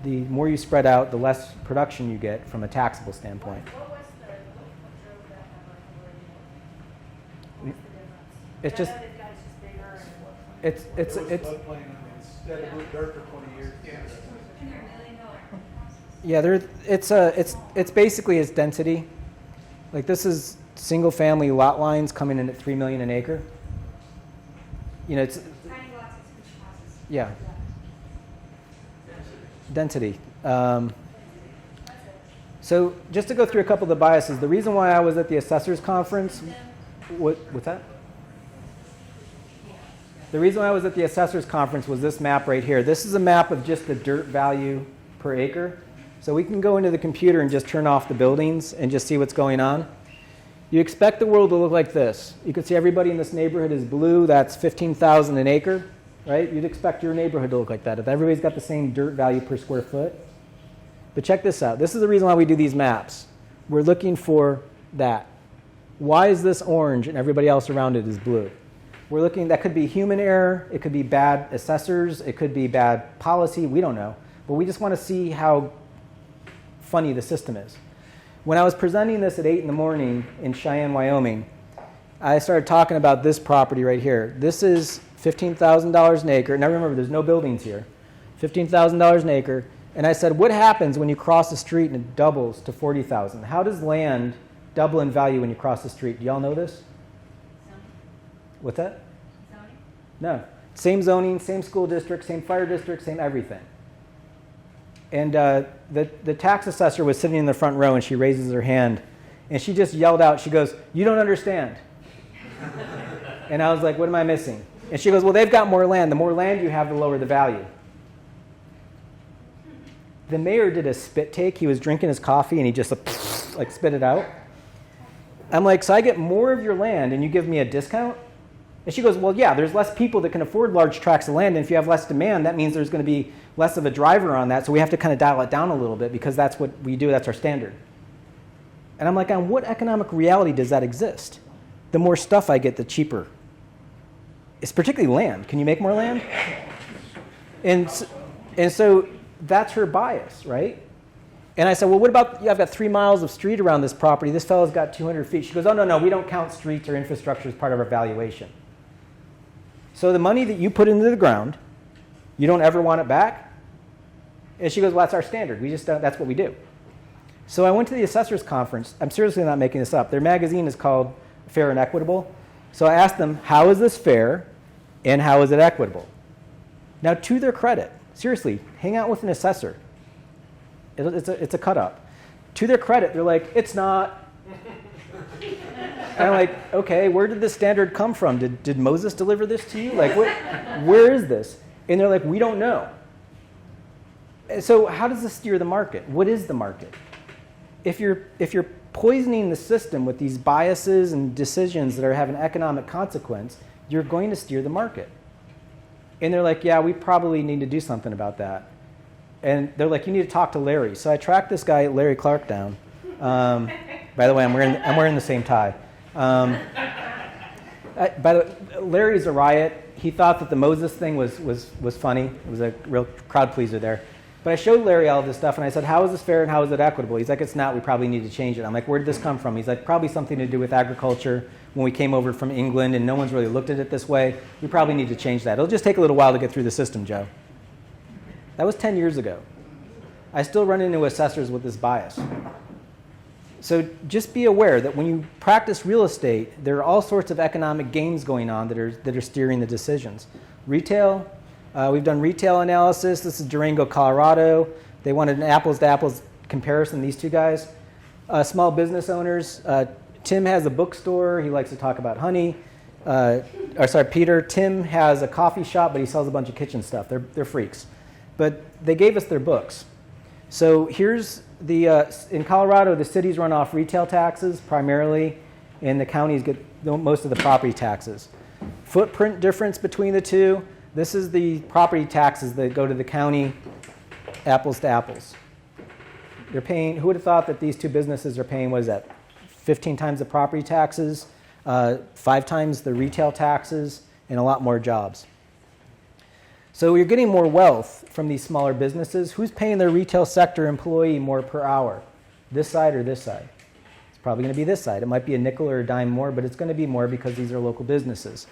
the more you spread out, the less production you get from a taxable standpoint. What drove that number from Viridian? What's the difference? It's just, I know they've got it's just bigger. it's, It was it's, floodplain, instead of dirt for 20 years. Yeah. And they're $1 million yeah, process. it's basically its density. Like this is single family lot lines coming in at 3 million an acre. You know, it's, Tiny lots of huge houses. yeah, density. So just to go through a couple of the biases, the reason why I was at the assessors conference, what's that? The reason why I was at the assessors conference was this map right here. This is a map of just the dirt value per acre. So we can go into the computer and just turn off the buildings and just see what's going on. You expect the world to look like this. You can see everybody in this neighborhood is blue. That's 15,000 an acre, right? You'd expect your neighborhood to look like that if everybody's got the same dirt value per square foot. But check this out. This is the reason why we do these maps. We're looking for that. Why is this orange and everybody else around it is blue? We're looking, that could be human error. It could be bad assessors. It could be bad policy. We don't know. But we just want to see how funny the system is. When I was presenting this at 8 in the morning in Cheyenne, Wyoming, I started talking about this property right here. This is $15,000 an acre. Now remember, there's no buildings here. $15,000 an acre. And I said, what happens when you cross the street and it doubles to $40,000? How does land double in value when you cross the street? Do y'all know this? Zoning? What's that? Zoning? No. Same zoning, same school district, same fire district, same everything. And the tax assessor was sitting in the front row, and she raises her hand, and she just yelled out, she goes, "You don't understand." And I was like, what am I missing? And she goes, well, they've got more land. The more land you have, the lower the value. The mayor did a spit take. He was drinking his coffee, and he just like spit it out. I'm like, so I get more of your land, and you give me a discount? And she goes, well, yeah, there's less people that can afford large tracts of land, and if you have less demand, that means there's going to be less of a driver on that, so we have to kind of dial it down a little bit because that's what we do, that's our standard. And I'm like, on what economic reality does that exist? The more stuff I get, the cheaper. It's particularly land. Can you make more land? And so that's her bias, right? And I said, well, what about, I've got 3 miles of street around this property. This fellow's got 200 feet. She goes, oh, no, we don't count streets or infrastructure as part of our valuation. So the money that you put into the ground, you don't ever want it back? And she goes, well, that's our standard. We just don't, that's what we do. So I went to the assessors conference. I'm seriously not making this up. Their magazine is called Fair and Equitable. So I asked them, how is this fair and how is it equitable? Now, to their credit, seriously, hang out with an assessor. It's a cut up. To their credit, they're like, it's not. And I'm like, okay, where did this standard come from? Did Moses deliver this to you? Like, where is this? And they're like, we don't know. So how does this steer the market? What is the market? If you're poisoning the system with these biases and decisions that are having economic consequence, you're going to steer the market. And they're like, yeah, we probably need to do something about that. And they're like, you need to talk to Larry. So I tracked this guy, Larry Clark, down. By the way, I'm wearing the same tie. Larry's a riot. He thought that the Moses thing was funny. It was a real crowd pleaser there. But I showed Larry all of this stuff, and I said, how is this fair and how is it equitable? He's like, it's not. We probably need to change it. I'm like, where did this come from? He's like, probably something to do with agriculture when we came over from England, and no one's really looked at it this way. We probably need to change that. It'll just take a little while to get through the system, Joe. That was 10 years ago. I still run into assessors with this bias. So just be aware that when you practice real estate, there are all sorts of economic games going on that are steering the decisions. Retail, we've done retail analysis. This is Durango, Colorado. They wanted an apples-to-apples comparison, these two guys. Small business owners, Tim has a bookstore. He likes to talk about honey. Peter. Tim has a coffee shop, but he sells a bunch of kitchen stuff. They're freaks. But they gave us their books. So here's in Colorado, the cities run off retail taxes primarily, and the counties get most of the property taxes. Footprint difference between the two. This is the property taxes that go to the county, apples to apples. They're paying, who would have thought that these two businesses are paying, what is that, 15 times the property taxes, 5 times the retail taxes, and a lot more jobs. So you're getting more wealth from these smaller businesses. Who's paying their retail sector employee more per hour? This side or this side? It's probably going to be this side. It might be a nickel or a dime more, but it's going to be more because these are local businesses.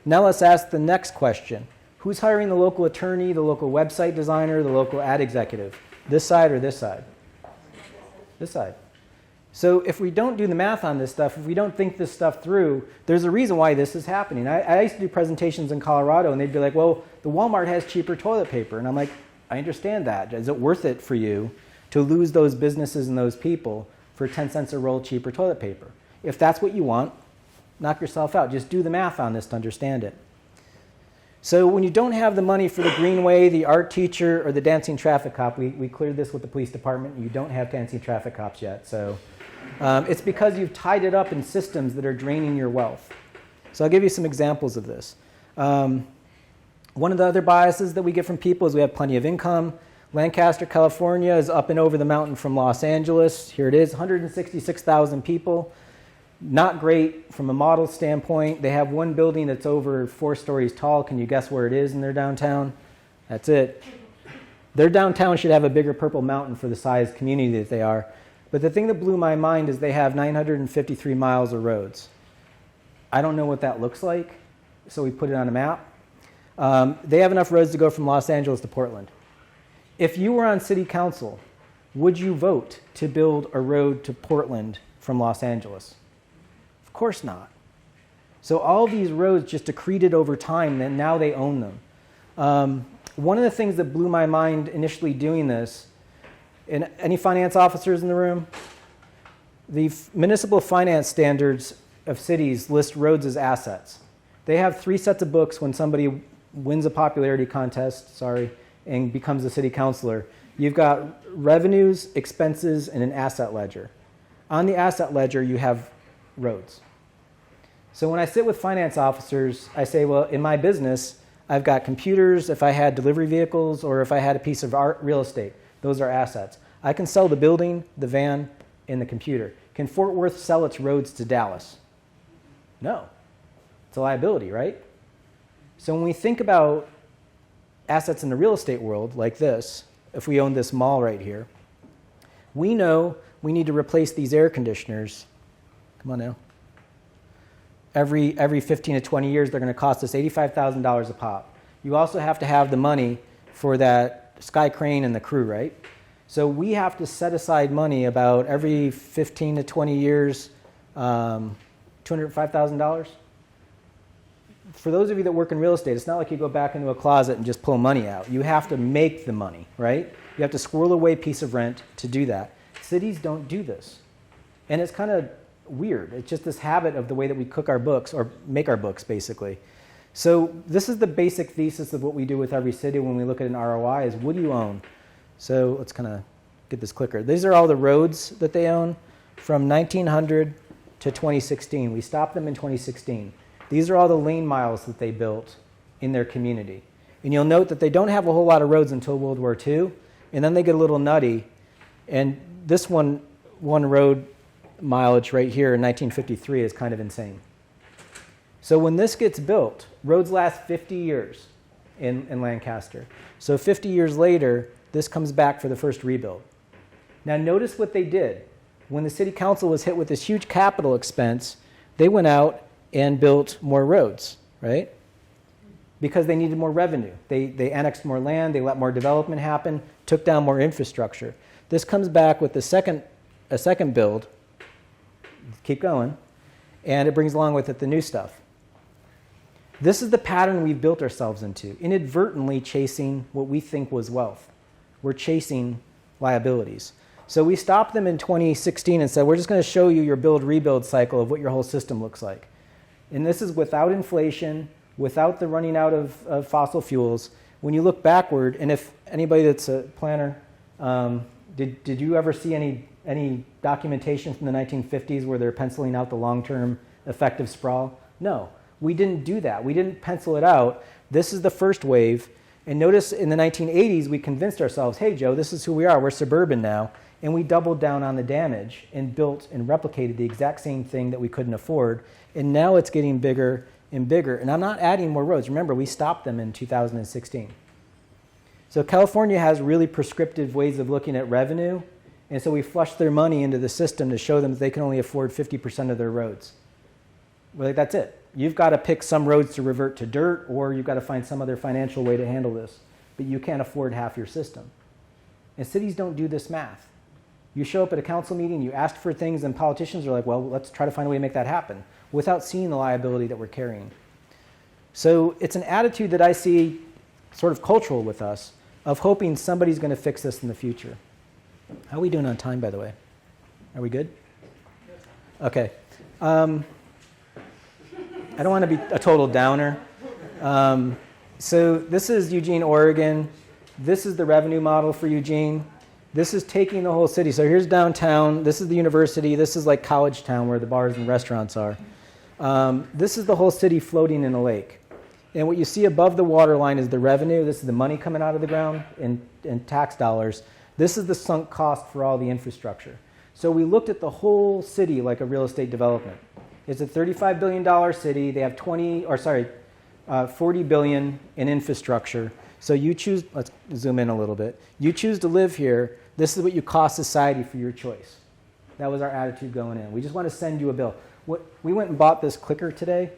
Now let's ask the next question. Who's hiring the local attorney, the local website designer, the local ad executive? This side or this side? This side. So if we don't do the math on this stuff, if we don't think this stuff through, there's a reason why this is happening. I used to do presentations in Colorado, and they'd be like, well, the Walmart has cheaper toilet paper. And I'm like, I understand that. Is it worth it for you to lose those businesses and those people for 10 cents a roll cheaper toilet paper? If that's what you want, knock yourself out. Just do the math on this to understand it. So when you don't have the money for the greenway, the art teacher, or the dancing traffic cop, we cleared this with the police department. You don't have dancing traffic cops yet. So it's because you've tied it up in systems that are draining your wealth. So I'll give you some examples of this. One of the other biases that we get from people is we have plenty of income. Lancaster, California is up and over the mountain from Los Angeles. Here it is, 166,000 people. Not great from a model standpoint. They have one building that's over 4 stories tall. Can you guess where it is in their downtown? That's it. Their downtown should have a bigger Purple Mountain for the size community that they are. But the thing that blew my mind is they have 953 miles of roads. I don't know what that looks like, so we put it on a map. They have enough roads to go from Los Angeles to Portland. If you were on city council, would you vote to build a road to Portland from Los Angeles? Of course not. So all these roads just accreted over time, and now they own them. One of the things that blew my mind initially doing this, and any finance officers in the room? The municipal finance standards of cities list roads as assets. They have 3 sets of books when somebody wins a popularity contest, and becomes a city councilor. You've got revenues, expenses, and an asset ledger. On the asset ledger, you have roads. So when I sit with finance officers, I say, well, in my business, I've got computers, if I had delivery vehicles, or if I had a piece of art, real estate. Those are assets. I can sell the building, the van, and the computer. Can Fort Worth sell its roads to Dallas? No. It's a liability, right? So when we think about assets in the real estate world, like this, if we own this mall right here, we know we need to replace these air conditioners. Come on now. Every 15 to 20 years, they're going to cost us $85,000 a pop. You also have to have the money for that Sky Crane and the crew, right? So we have to set aside money about every 15 to 20 years, $205,000. For those of you that work in real estate, it's not like you go back into a closet and just pull money out. You have to make the money, right? You have to squirrel away a piece of rent to do that. Cities don't do this. And it's kind of weird. It's just this habit of the way that we cook our books, or make our books, basically. So this is the basic thesis of what we do with every city when we look at an ROI is, what do you own? So let's kind of get this clicker. These are all the roads that they own from 1900 to 2016. We stopped them in 2016. These are all the lane miles that they built in their community. And you'll note that they don't have a whole lot of roads until World War II, and then they get a little nutty. And this one road mileage right here in 1953 is kind of insane. So when this gets built, roads last 50 years in Lancaster. So 50 years later, this comes back for the first rebuild. Now notice what they did. When the city council was hit with this huge capital expense, they went out and built more roads, right? Because they needed more revenue. They annexed more land, they let more development happen, took down more infrastructure. This comes back with a second build keep going. And it brings along with it the new stuff. This is the pattern we've built ourselves into, inadvertently chasing what we think was wealth. We're chasing liabilities. So we stopped them in 2016 and said, we're just going to show you your build-rebuild cycle of what your whole system looks like. And this is without inflation, without the running out of fossil fuels. When you look backward, and if anybody that's a planner, did you ever see any documentation from the 1950s where they're penciling out the long-term effective sprawl? No. We didn't do that. We didn't pencil it out. This is the first wave. And notice in the 1980s, we convinced ourselves, hey, Joe, this is who we are. We're suburban now. And we doubled down on the damage and built and replicated the exact same thing that we couldn't afford. And now it's getting bigger and bigger. And I'm not adding more roads. Remember, we stopped them in 2016. So California has really prescriptive ways of looking at revenue. And so we flushed their money into the system to show them that they can only afford 50% of their roads. We're like, that's it. You've got to pick some roads to revert to dirt, or you've got to find some other financial way to handle this. But you can't afford half your system. And cities don't do this math. You show up at a council meeting, you ask for things, and politicians are like, well, let's try to find a way to make that happen, without seeing the liability that we're carrying. So it's an attitude that I see sort of cultural with us, of hoping somebody's going to fix this in the future. How are we doing on time, by the way? Are we good? Okay. I don't want to be a total downer. So this is Eugene, Oregon. This is the revenue model for Eugene. This is taking the whole city. So here's downtown. This is the university. This is like college town where the bars and restaurants are. This is the whole city floating in a lake. And what you see above the water line is the revenue. This is the money coming out of the ground in tax dollars. This is the sunk cost for all the infrastructure. So we looked at the whole city like a real estate development. It's a $35 billion city. They have 40 billion in infrastructure. So you choose, let's zoom in a little bit. You choose to live here. This is what you cost society for your choice. That was our attitude going in. We just want to send you a bill. We went and bought this clicker today,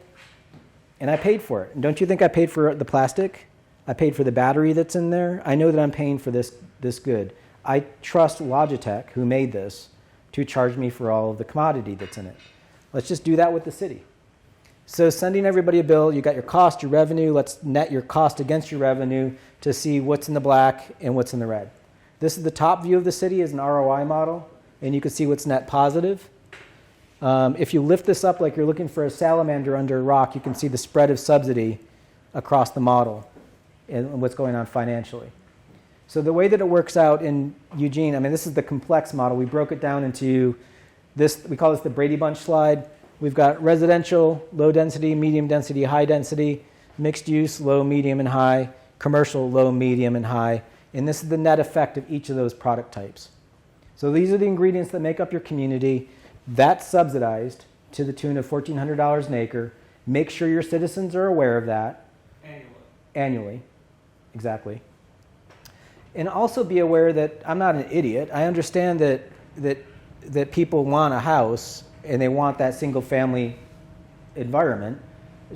and I paid for it. And don't you think I paid for the plastic? I paid for the battery that's in there. I know that I'm paying for this good. I trust Logitech, who made this, to charge me for all of the commodity that's in it. Let's just do that with the city. So sending everybody a bill, you got your cost, your revenue. Let's net your cost against your revenue to see what's in the black and what's in the red. This is the top view of the city is an ROI model, and you can see what's net positive. If you lift this up like you're looking for a salamander under a rock, you can see the spread of subsidy across the model and what's going on financially. So the way that it works out in Eugene, I mean, this is the complex model. We broke it down into this, we call this the Brady Bunch slide. We've got residential, low density, medium density, high density, mixed use, low, medium, and high, commercial, low, medium, and high. And this is the net effect of each of those product types. So these are the ingredients that make up your community. That's subsidized to the tune of $1,400 an acre. Make sure your citizens are aware of that. Annually. Exactly. And also be aware that I'm not an idiot. I understand that people want a house and they want that single family environment.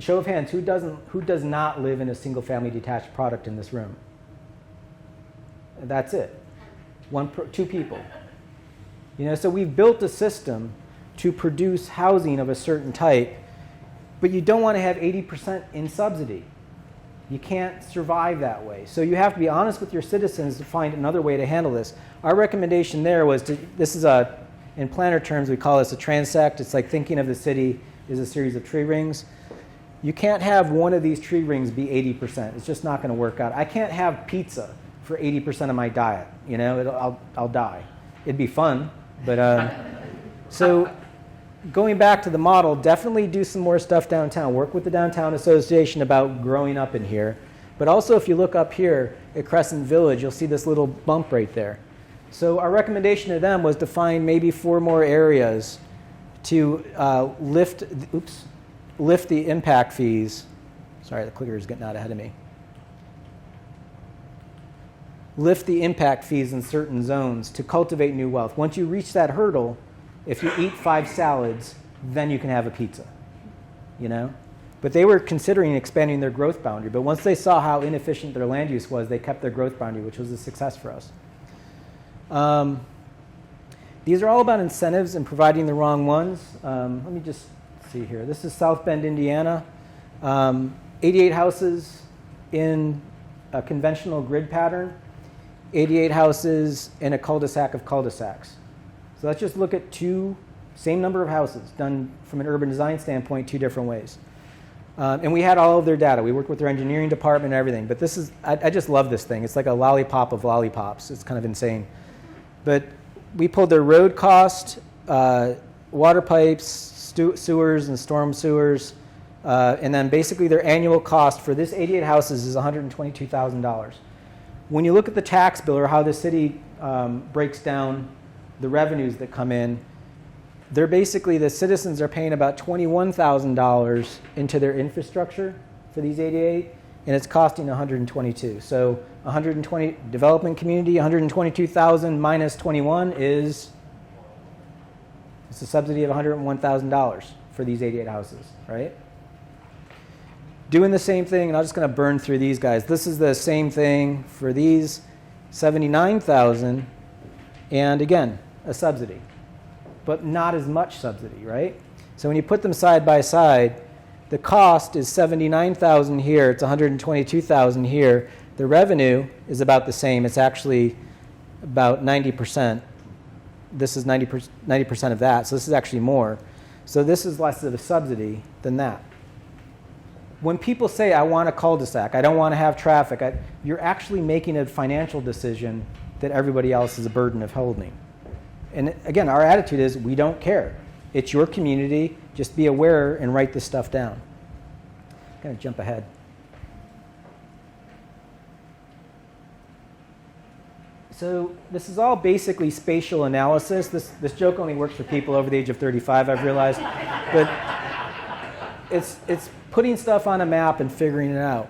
Show of hands, who does not live in a single family detached product in this room? That's it. Two people. So we've built a system to produce housing of a certain type, but you don't want to have 80% in subsidy. You can't survive that way. So you have to be honest with your citizens to find another way to handle this. Our recommendation there was in planner terms, we call this a transect. It's like thinking of the city as a series of tree rings. You can't have one of these tree rings be 80%. It's just not going to work out. I can't have pizza for 80% of my diet. I'll die. It'd be fun, but so going back to the model, definitely do some more stuff downtown. Work with the Downtown Association about growing up in here. But also, if you look up here at Crescent Village, you'll see this little bump right there. So our recommendation to them was to find maybe 4 more areas to lift the impact fees. Sorry, the clicker is getting out ahead of me. Lift the impact fees in certain zones to cultivate new wealth. Once you reach that hurdle, if you eat 5 salads, then you can have a pizza, But they were considering expanding their growth boundary. But once they saw how inefficient their land use was, they kept their growth boundary, which was a success for us. These are all about incentives and providing the wrong ones. Let me just see here. This is South Bend, Indiana. 88 houses in a conventional grid pattern, 88 houses in a cul-de-sac of cul-de-sacs. So let's just look at same number of houses done from an urban design standpoint, 2 different ways. And we had all of their data. We worked with their engineering department and everything. But this is, I just love this thing. It's like a lollipop of lollipops. It's kind of insane. But we pulled their road cost, water pipes, sewers and storm sewers, and then basically their annual cost for this 88 houses is $122,000. When you look at the tax bill or how the city breaks down the revenues that come in, they're basically, the citizens are paying about $21,000 into their infrastructure for these 88, and it's costing $122,000. So 120 development community, $122,000 minus 21 is, it's a subsidy of $101,000 for these 88 houses, right? Doing the same thing, and I'm just going to burn through these guys. This is the same thing for these 79,000, and again, a subsidy, but not as much subsidy, right? So when you put them side by side, the cost is 79,000 here, it's 122,000 here. The revenue is about the same. It's actually about 90%. This is 90% of that, so this is actually more. So this is less of a subsidy than that. When people say, I want a cul-de-sac, I don't want to have traffic, you're actually making a financial decision that everybody else is a burden of holding. And again, our attitude is we don't care. It's your community. Just be aware and write this stuff down. I'm going to jump ahead. So this is all basically spatial analysis. This joke only works for people over the age of 35, I've realized. But it's putting stuff on a map and figuring it out.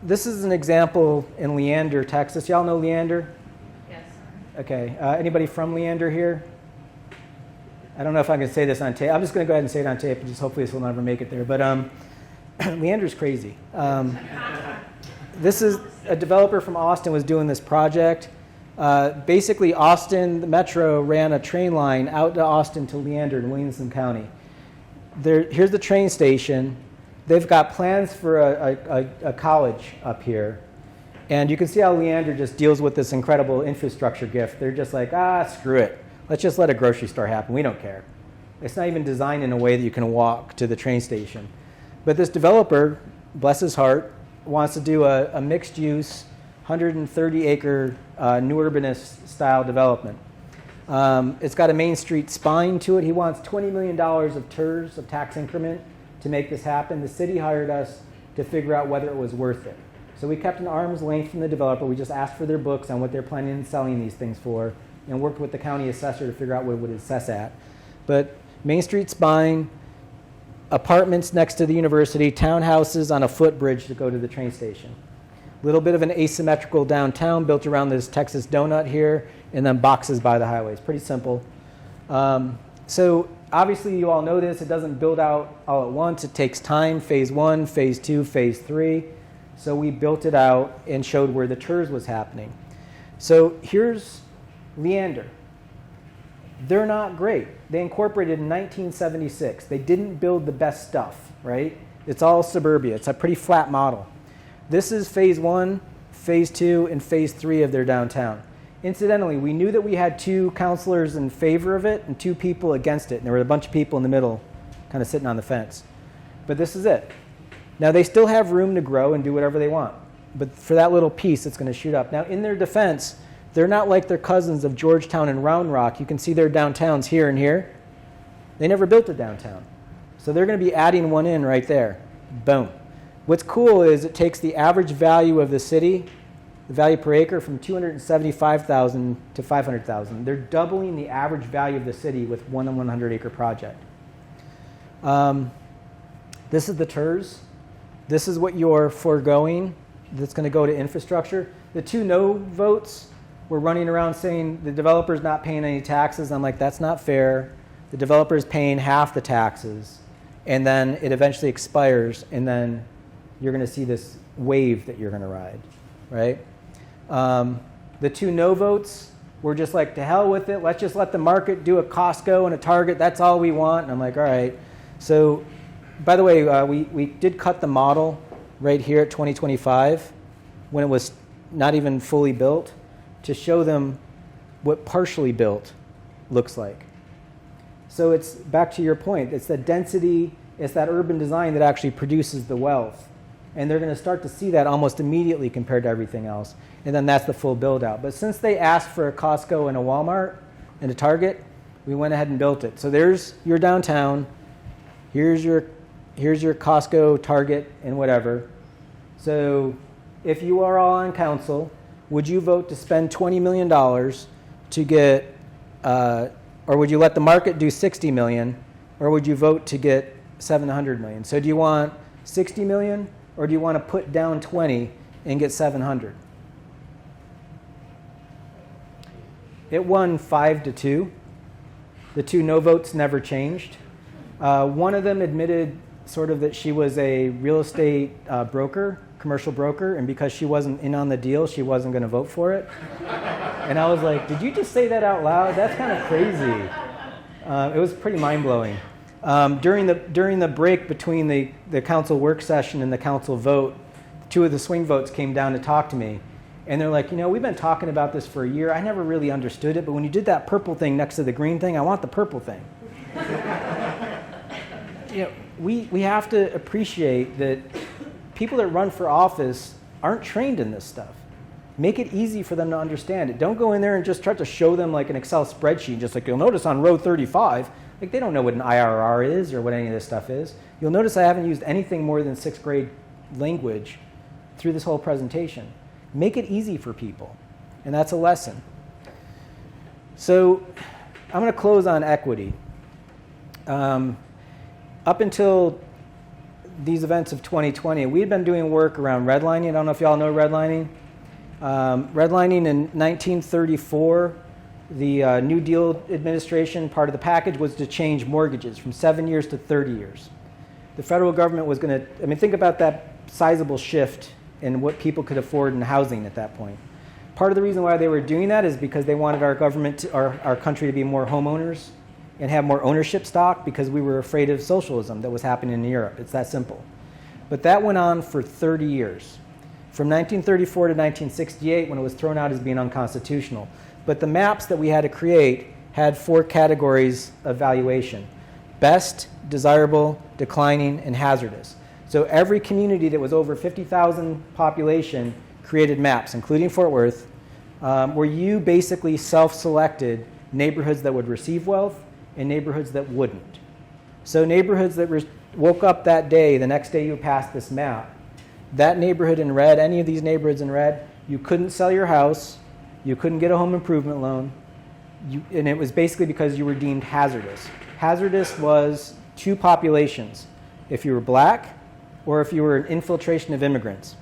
This is an example in Leander, Texas. Y'all know Leander? Yes. Okay. Anybody from Leander here? I don't know if I can say this on tape. I'm just going to go ahead and say it on tape, and just hopefully this will never make it there. But Leander's crazy. This is a developer from Austin was doing this project. Basically, Austin, the Metro, ran a train line out to Austin to Leander in Williamson County. Here's the train station. They've got plans for a college up here. And you can see how Leander just deals with this incredible infrastructure gift. They're just like, screw it. Let's just let a grocery store happen. We don't care. It's not even designed in a way that you can walk to the train station. But this developer, bless his heart, wants to do a mixed-use, 130-acre new urbanist style development. It's got a Main Street spine to it. He wants $20 million of TERS, of tax increment, to make this happen. The city hired us to figure out whether it was worth it. So we kept an arm's length from the developer. We just asked for their books on what they're planning on selling these things for and worked with the county assessor to figure out what it would assess at. But Main Street spine, apartments next to the university, townhouses on a footbridge to go to the train station. A little bit of an asymmetrical downtown built around this Texas donut here, and then boxes by the highways. Pretty simple. So obviously you all know this. It doesn't build out all at once. It takes time, phase 1, phase 2, phase 3. So we built it out and showed where the TERS was happening. So here's Leander. They're not great. They incorporated in 1976. They didn't build the best stuff, right? It's all suburbia. It's a pretty flat model. This is phase 1, phase 2, and phase 3 of their downtown. Incidentally, we knew that we had 2 counselors in favor of it and 2 people against it. And there were a bunch of people in the middle kind of sitting on the fence. But this is it. Now, they still have room to grow and do whatever they want. But for that little piece, it's going to shoot up. Now, in their defense, they're not like their cousins of Georgetown and Round Rock. You can see their downtowns here and here. They never built a downtown. So they're going to be adding one in right there. Boom. What's cool is it takes the average value of the city, the value per acre, from $275,000 to $500,000. They're doubling the average value of the city with one 100-acre project. This is the TERS. This is what you're foregoing that's going to go to infrastructure. The 2 no votes were running around saying the developer's not paying any taxes. I'm like, that's not fair. The developer's paying half the taxes, and then it eventually expires, and then you're going to see this wave that you're going to ride, right? The 2 no votes were just like, to hell with it. Let's just let the market do a Costco and a Target. That's all we want. And I'm like, all right. So, by the way, we did cut the model right here at 2025 when it was not even fully built to show them what partially built looks like. So it's back to your point. It's the density, it's that urban design that actually produces the wealth. And they're going to start to see that almost immediately compared to everything else. And then that's the full build out. But since they asked for a Costco and a Walmart and a Target, we went ahead and built it. So there's your downtown. Here's your Costco, Target, and whatever. So if you are all on council, would you vote to spend $20 million to get, or would you let the market do $60 million, or would you vote to get $700 million? So do you want $60 million, or do you want to put down 20 and get 700? It won 5-2. The 2 no votes never changed. One of them admitted sort of that she was a real estate broker, commercial broker, and because she wasn't in on the deal, she wasn't going to vote for it. And I was like, did you just say that out loud? That's kind of crazy. It was pretty mind-blowing. During the break between the council work session and the council vote, 2 of the swing votes came down to talk to me. And they're like, we've been talking about this for a year. I never really understood it, but when you did that purple thing next to the green thing, I want the purple thing. We have to appreciate that people that run for office aren't trained in this stuff. Make it easy for them to understand it. Don't go in there and just try to show them like an Excel spreadsheet, just like you'll notice on row 35, like they don't know what an IRR is or what any of this stuff is. You'll notice I haven't used anything more than 6th grade language through this whole presentation. Make it easy for people, and that's a lesson. So I'm going to close on equity. Up until these events of 2020, we had been doing work around redlining. I don't know if y'all know redlining. Redlining in 1934, the New Deal administration, part of the package was to change mortgages from 7 years to 30 years. The federal government was going to, think about that sizable shift in what people could afford in housing at that point. Part of the reason why they were doing that is because they wanted our government, our country to be more homeowners and have more ownership stock because we were afraid of socialism that was happening in Europe. It's that simple. But that went on for 30 years, from 1934 to 1968 when it was thrown out as being unconstitutional. But the maps that we had to create had 4 categories of valuation: best, desirable, declining, and hazardous. So every community that was over 50,000 population created maps, including Fort Worth, where you basically self-selected neighborhoods that would receive wealth and neighborhoods that wouldn't. So neighborhoods that woke up that day, the next day you passed this map, that neighborhood in red, any of these neighborhoods in red, you couldn't sell your house, you couldn't get a home improvement loan, and it was basically because you were deemed hazardous. Hazardous was 2 populations: if you were black or if you were an infiltration of immigrants.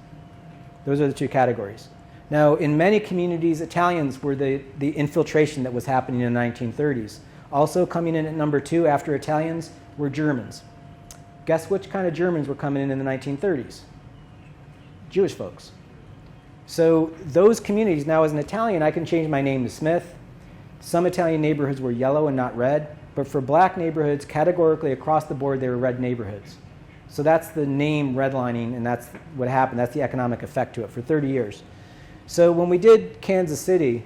Those are the 2 categories. Now, in many communities, Italians were the infiltration that was happening in the 1930s. Also coming in at number 2 after Italians were Germans. Guess which kind of Germans were coming in the 1930s? Jewish folks. So those communities, now as an Italian, I can change my name to Smith. Some Italian neighborhoods were yellow and not red, but for black neighborhoods, categorically across the board, they were red neighborhoods. So that's the name redlining, and that's what happened. That's the economic effect to it for 30 years. So when we did Kansas City,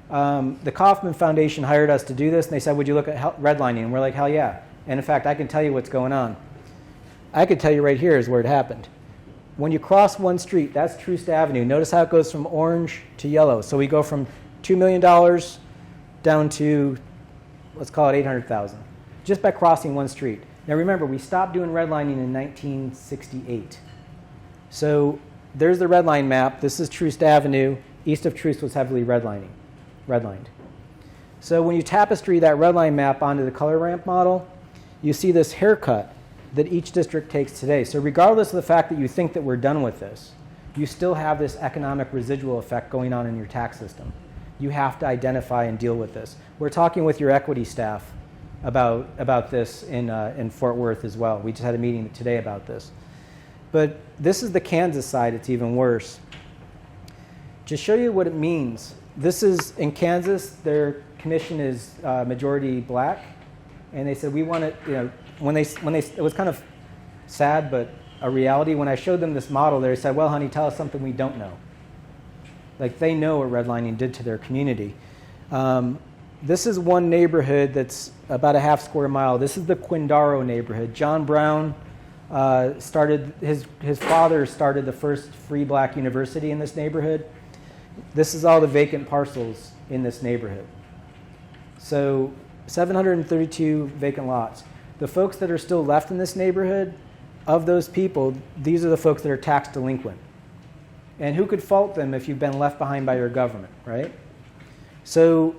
the Kauffman Foundation hired us to do this, and they said, would you look at redlining? And we're like, hell yeah. And in fact, I can tell you what's going on. I could tell you right here is where it happened. When you cross one street, that's Troost Avenue. Notice how it goes from orange to yellow. So we go from $2 million down to, let's call it 800,000, just by crossing one street. Now remember, we stopped doing redlining in 1968. So there's the red line map. This is Troost Avenue. East of Troost was heavily redlined. So when you tapestry that red line map onto the color ramp model, you see this haircut that each district takes today. So regardless of the fact that you think that we're done with this, you still have this economic residual effect going on in your tax system. You have to identify and deal with this. We're talking with your equity staff about this in Fort Worth as well. We just had a meeting today about this. But this is the Kansas side. It's even worse. To show you what it means, This is in Kansas. Their commission is majority black, and they said we want to. You know, when they it was kind of sad, but a reality. When I showed them this model, they said, "Well, honey, tell us something we don't know." Like they know what redlining did to their community. This is one neighborhood that's about a half square mile. This is the Quindaro neighborhood. John Brown started, his father started the first free black university in this neighborhood. This is all the vacant parcels in this neighborhood. So 732 vacant lots. The folks that are still left in this neighborhood, of those people, these are the folks that are tax delinquent. And who could fault them if you've been left behind by your government, right? So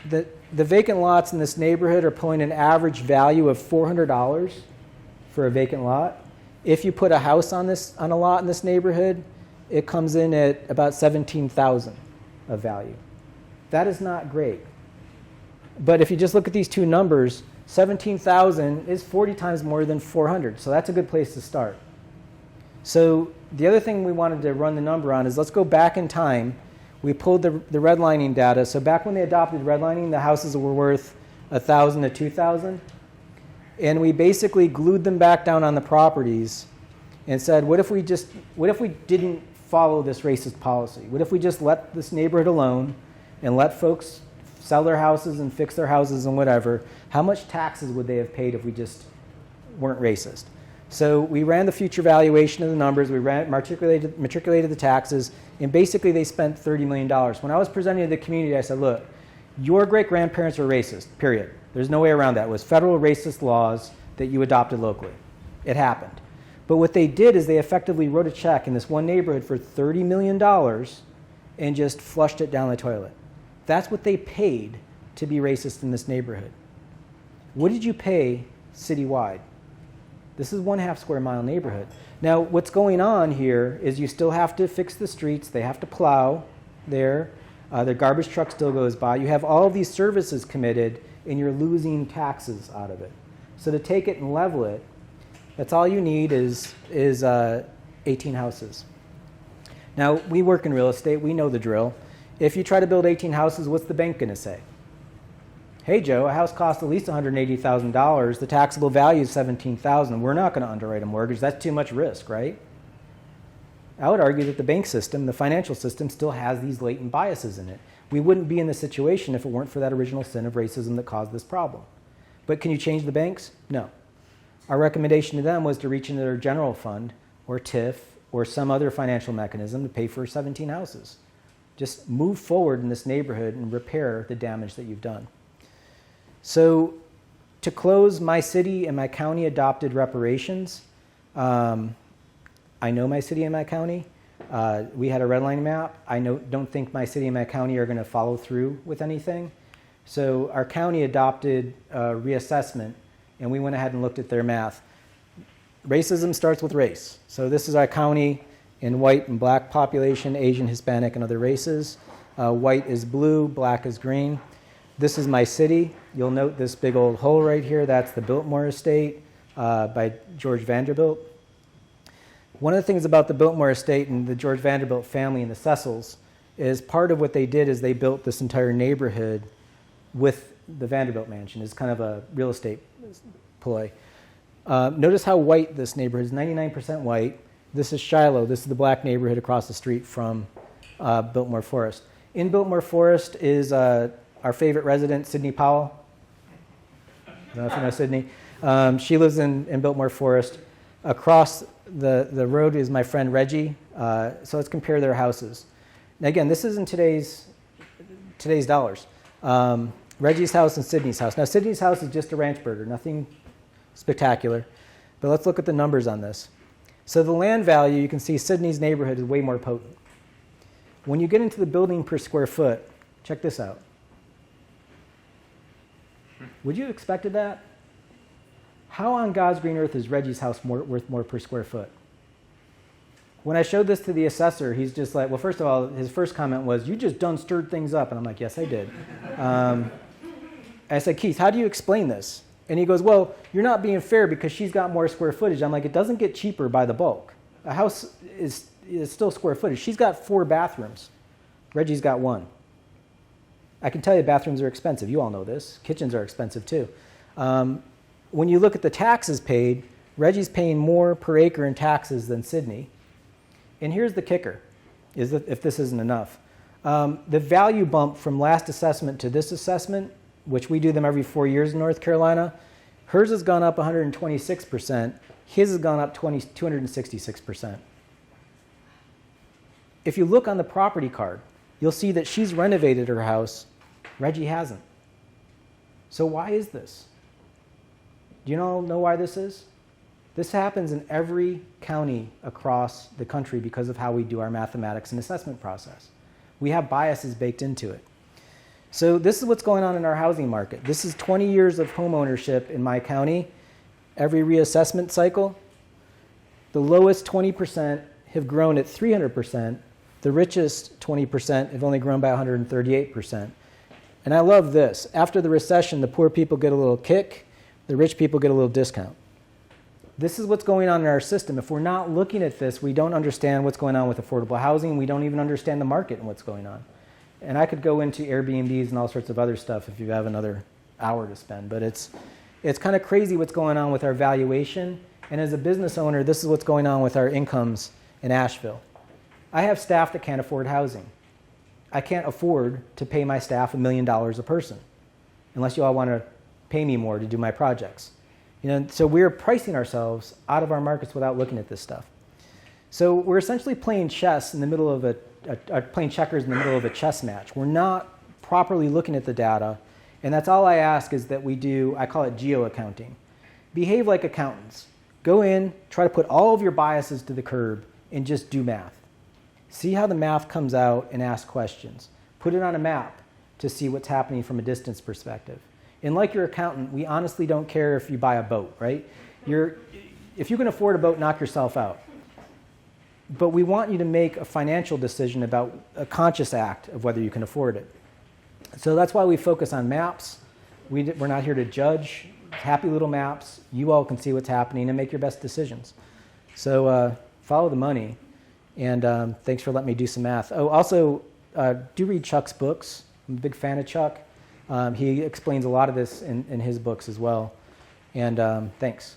the vacant lots in this neighborhood are pulling an average value of $400 for a vacant lot. If you put a house on a lot in this neighborhood, it comes in at about $17,000 of value. That is not great. But if you just look at these two numbers, $17,000 is 40 times more than $400, so that's a good place to start. So the other thing we wanted to run the number on is let's go back in time. We pulled the redlining data. So back when they adopted redlining, the houses were worth $1,000 to $2,000. And we basically glued them back down on the properties and said, what if we didn't follow this racist policy? What if we just let this neighborhood alone and let folks sell their houses and fix their houses and whatever? How much taxes would they have paid if we just weren't racist? So we ran the future valuation of the numbers, we matriculated the taxes, and basically they spent $30 million. When I was presenting to the community, I said, look, your great-grandparents were racist, period. There's no way around that. It was federal racist laws that you adopted locally. It happened. But what they did is they effectively wrote a check in this one neighborhood for $30 million and just flushed it down the toilet. That's what they paid to be racist in this neighborhood. What did you pay citywide? This is 1/2 square mile neighborhood. Now, what's going on here is you still have to fix the streets. They have to plow there. The garbage truck still goes by. You have all of these services committed, and you're losing taxes out of it. So to take it and level it, that's all you need is 18 houses. Now, we work in real estate. We know the drill. If you try to build 18 houses, what's the bank going to say? Hey, Joe, a house costs at least $180,000. The taxable value is $17,000. We're not going to underwrite a mortgage. That's too much risk, right? I would argue that the bank system, the financial system, still has these latent biases in it. We wouldn't be in this situation if it weren't for that original sin of racism that caused this problem. But can you change the banks? No. Our recommendation to them was to reach into their general fund or TIF or some other financial mechanism to pay for 17 houses. Just move forward in this neighborhood and repair the damage that you've done. So to close, my city and my county adopted reparations. I know my city and my county. We had a redlining map. I don't think my city and my county are going to follow through with anything. So our county adopted a reassessment, and we went ahead and looked at their math. Racism starts with race. So this is our county in white and black population, Asian, Hispanic, and other races. White is blue, black is green. This is my city. You'll note this big old hole right here. That's the Biltmore Estate by George Vanderbilt. One of the things about the Biltmore Estate and the George Vanderbilt family and the Cecils is part of what they did is they built this entire neighborhood with the Vanderbilt mansion. It's kind of a real estate ploy. Notice how white this neighborhood is, 99% white. This is Shiloh. This is the black neighborhood across the street from Biltmore Forest. In Biltmore Forest is our favorite resident, Sydney Powell. I don't know if you know Sydney. She lives in Biltmore Forest. Across the road is my friend Reggie. So let's compare their houses. Now again, this is in today's dollars. Reggie's house and Sydney's house. Now Sydney's house is just a ranch burger, nothing spectacular. But let's look at the numbers on this. So the land value, you can see Sydney's neighborhood is way more potent. When you get into the building per square foot, check this out. Would you have expected that? How on God's green earth is Reggie's house worth more per square foot? When I showed this to the assessor, he's just like, well, first of all, his first comment was, you just done stirred things up. And I'm like, yes, I did. I said, Keith, how do you explain this? And he goes, well, you're not being fair because she's got more square footage. I'm like, it doesn't get cheaper by the bulk. A house is still square footage. She's got 4 bathrooms. Reggie's got one. I can tell you bathrooms are expensive. You all know this. Kitchens are expensive too. When you look at the taxes paid, Reggie's paying more per acre in taxes than Sydney. And here's the kicker, is that if this isn't enough. The value bump from last assessment to this assessment, which we do them every 4 years in North Carolina, hers has gone up 126%. His has gone up 266%. If you look on the property card, you'll see that she's renovated her house. Reggie hasn't. So why is this? Do you all know why this is? This happens in every county across the country because of how we do our mathematics and assessment process. We have biases baked into it. So this is what's going on in our housing market. This is 20 years of home ownership in my county. Every reassessment cycle, the lowest 20% have grown at 300%. The richest 20% have only grown by 138%. And I love this. After the recession, the poor people get a little kick. The rich people get a little discount. This is what's going on in our system. If we're not looking at this, we don't understand what's going on with affordable housing. We don't even understand the market and what's going on. And I could go into Airbnbs and all sorts of other stuff if you have another hour to spend. But it's kind of crazy what's going on with our valuation. And as a business owner, this is what's going on with our incomes in Asheville. I have staff that can't afford housing. I can't afford to pay my staff $1 million a person, unless you all want to pay me more to do my projects. So we're pricing ourselves out of our markets without looking at this stuff. So we're essentially playing chess in the middle of playing checkers in the middle of a chess match. We're not properly looking at the data, and that's all I ask is that we do, I call it geo-accounting. Behave like accountants. Go in, try to put all of your biases to the curb, and just do math. See how the math comes out and ask questions. Put it on a map to see what's happening from a distance perspective. And like your accountant, we honestly don't care if you buy a boat, right? If you can afford a boat, knock yourself out. But we want you to make a financial decision about a conscious act of whether you can afford it. So that's why we focus on maps. We're not here to judge. Happy little maps. You all can see what's happening and make your best decisions. So follow the money. And thanks for letting me do some math. Oh, also, do read Chuck's books. I'm a big fan of Chuck. He explains a lot of this in his books as well. And thanks.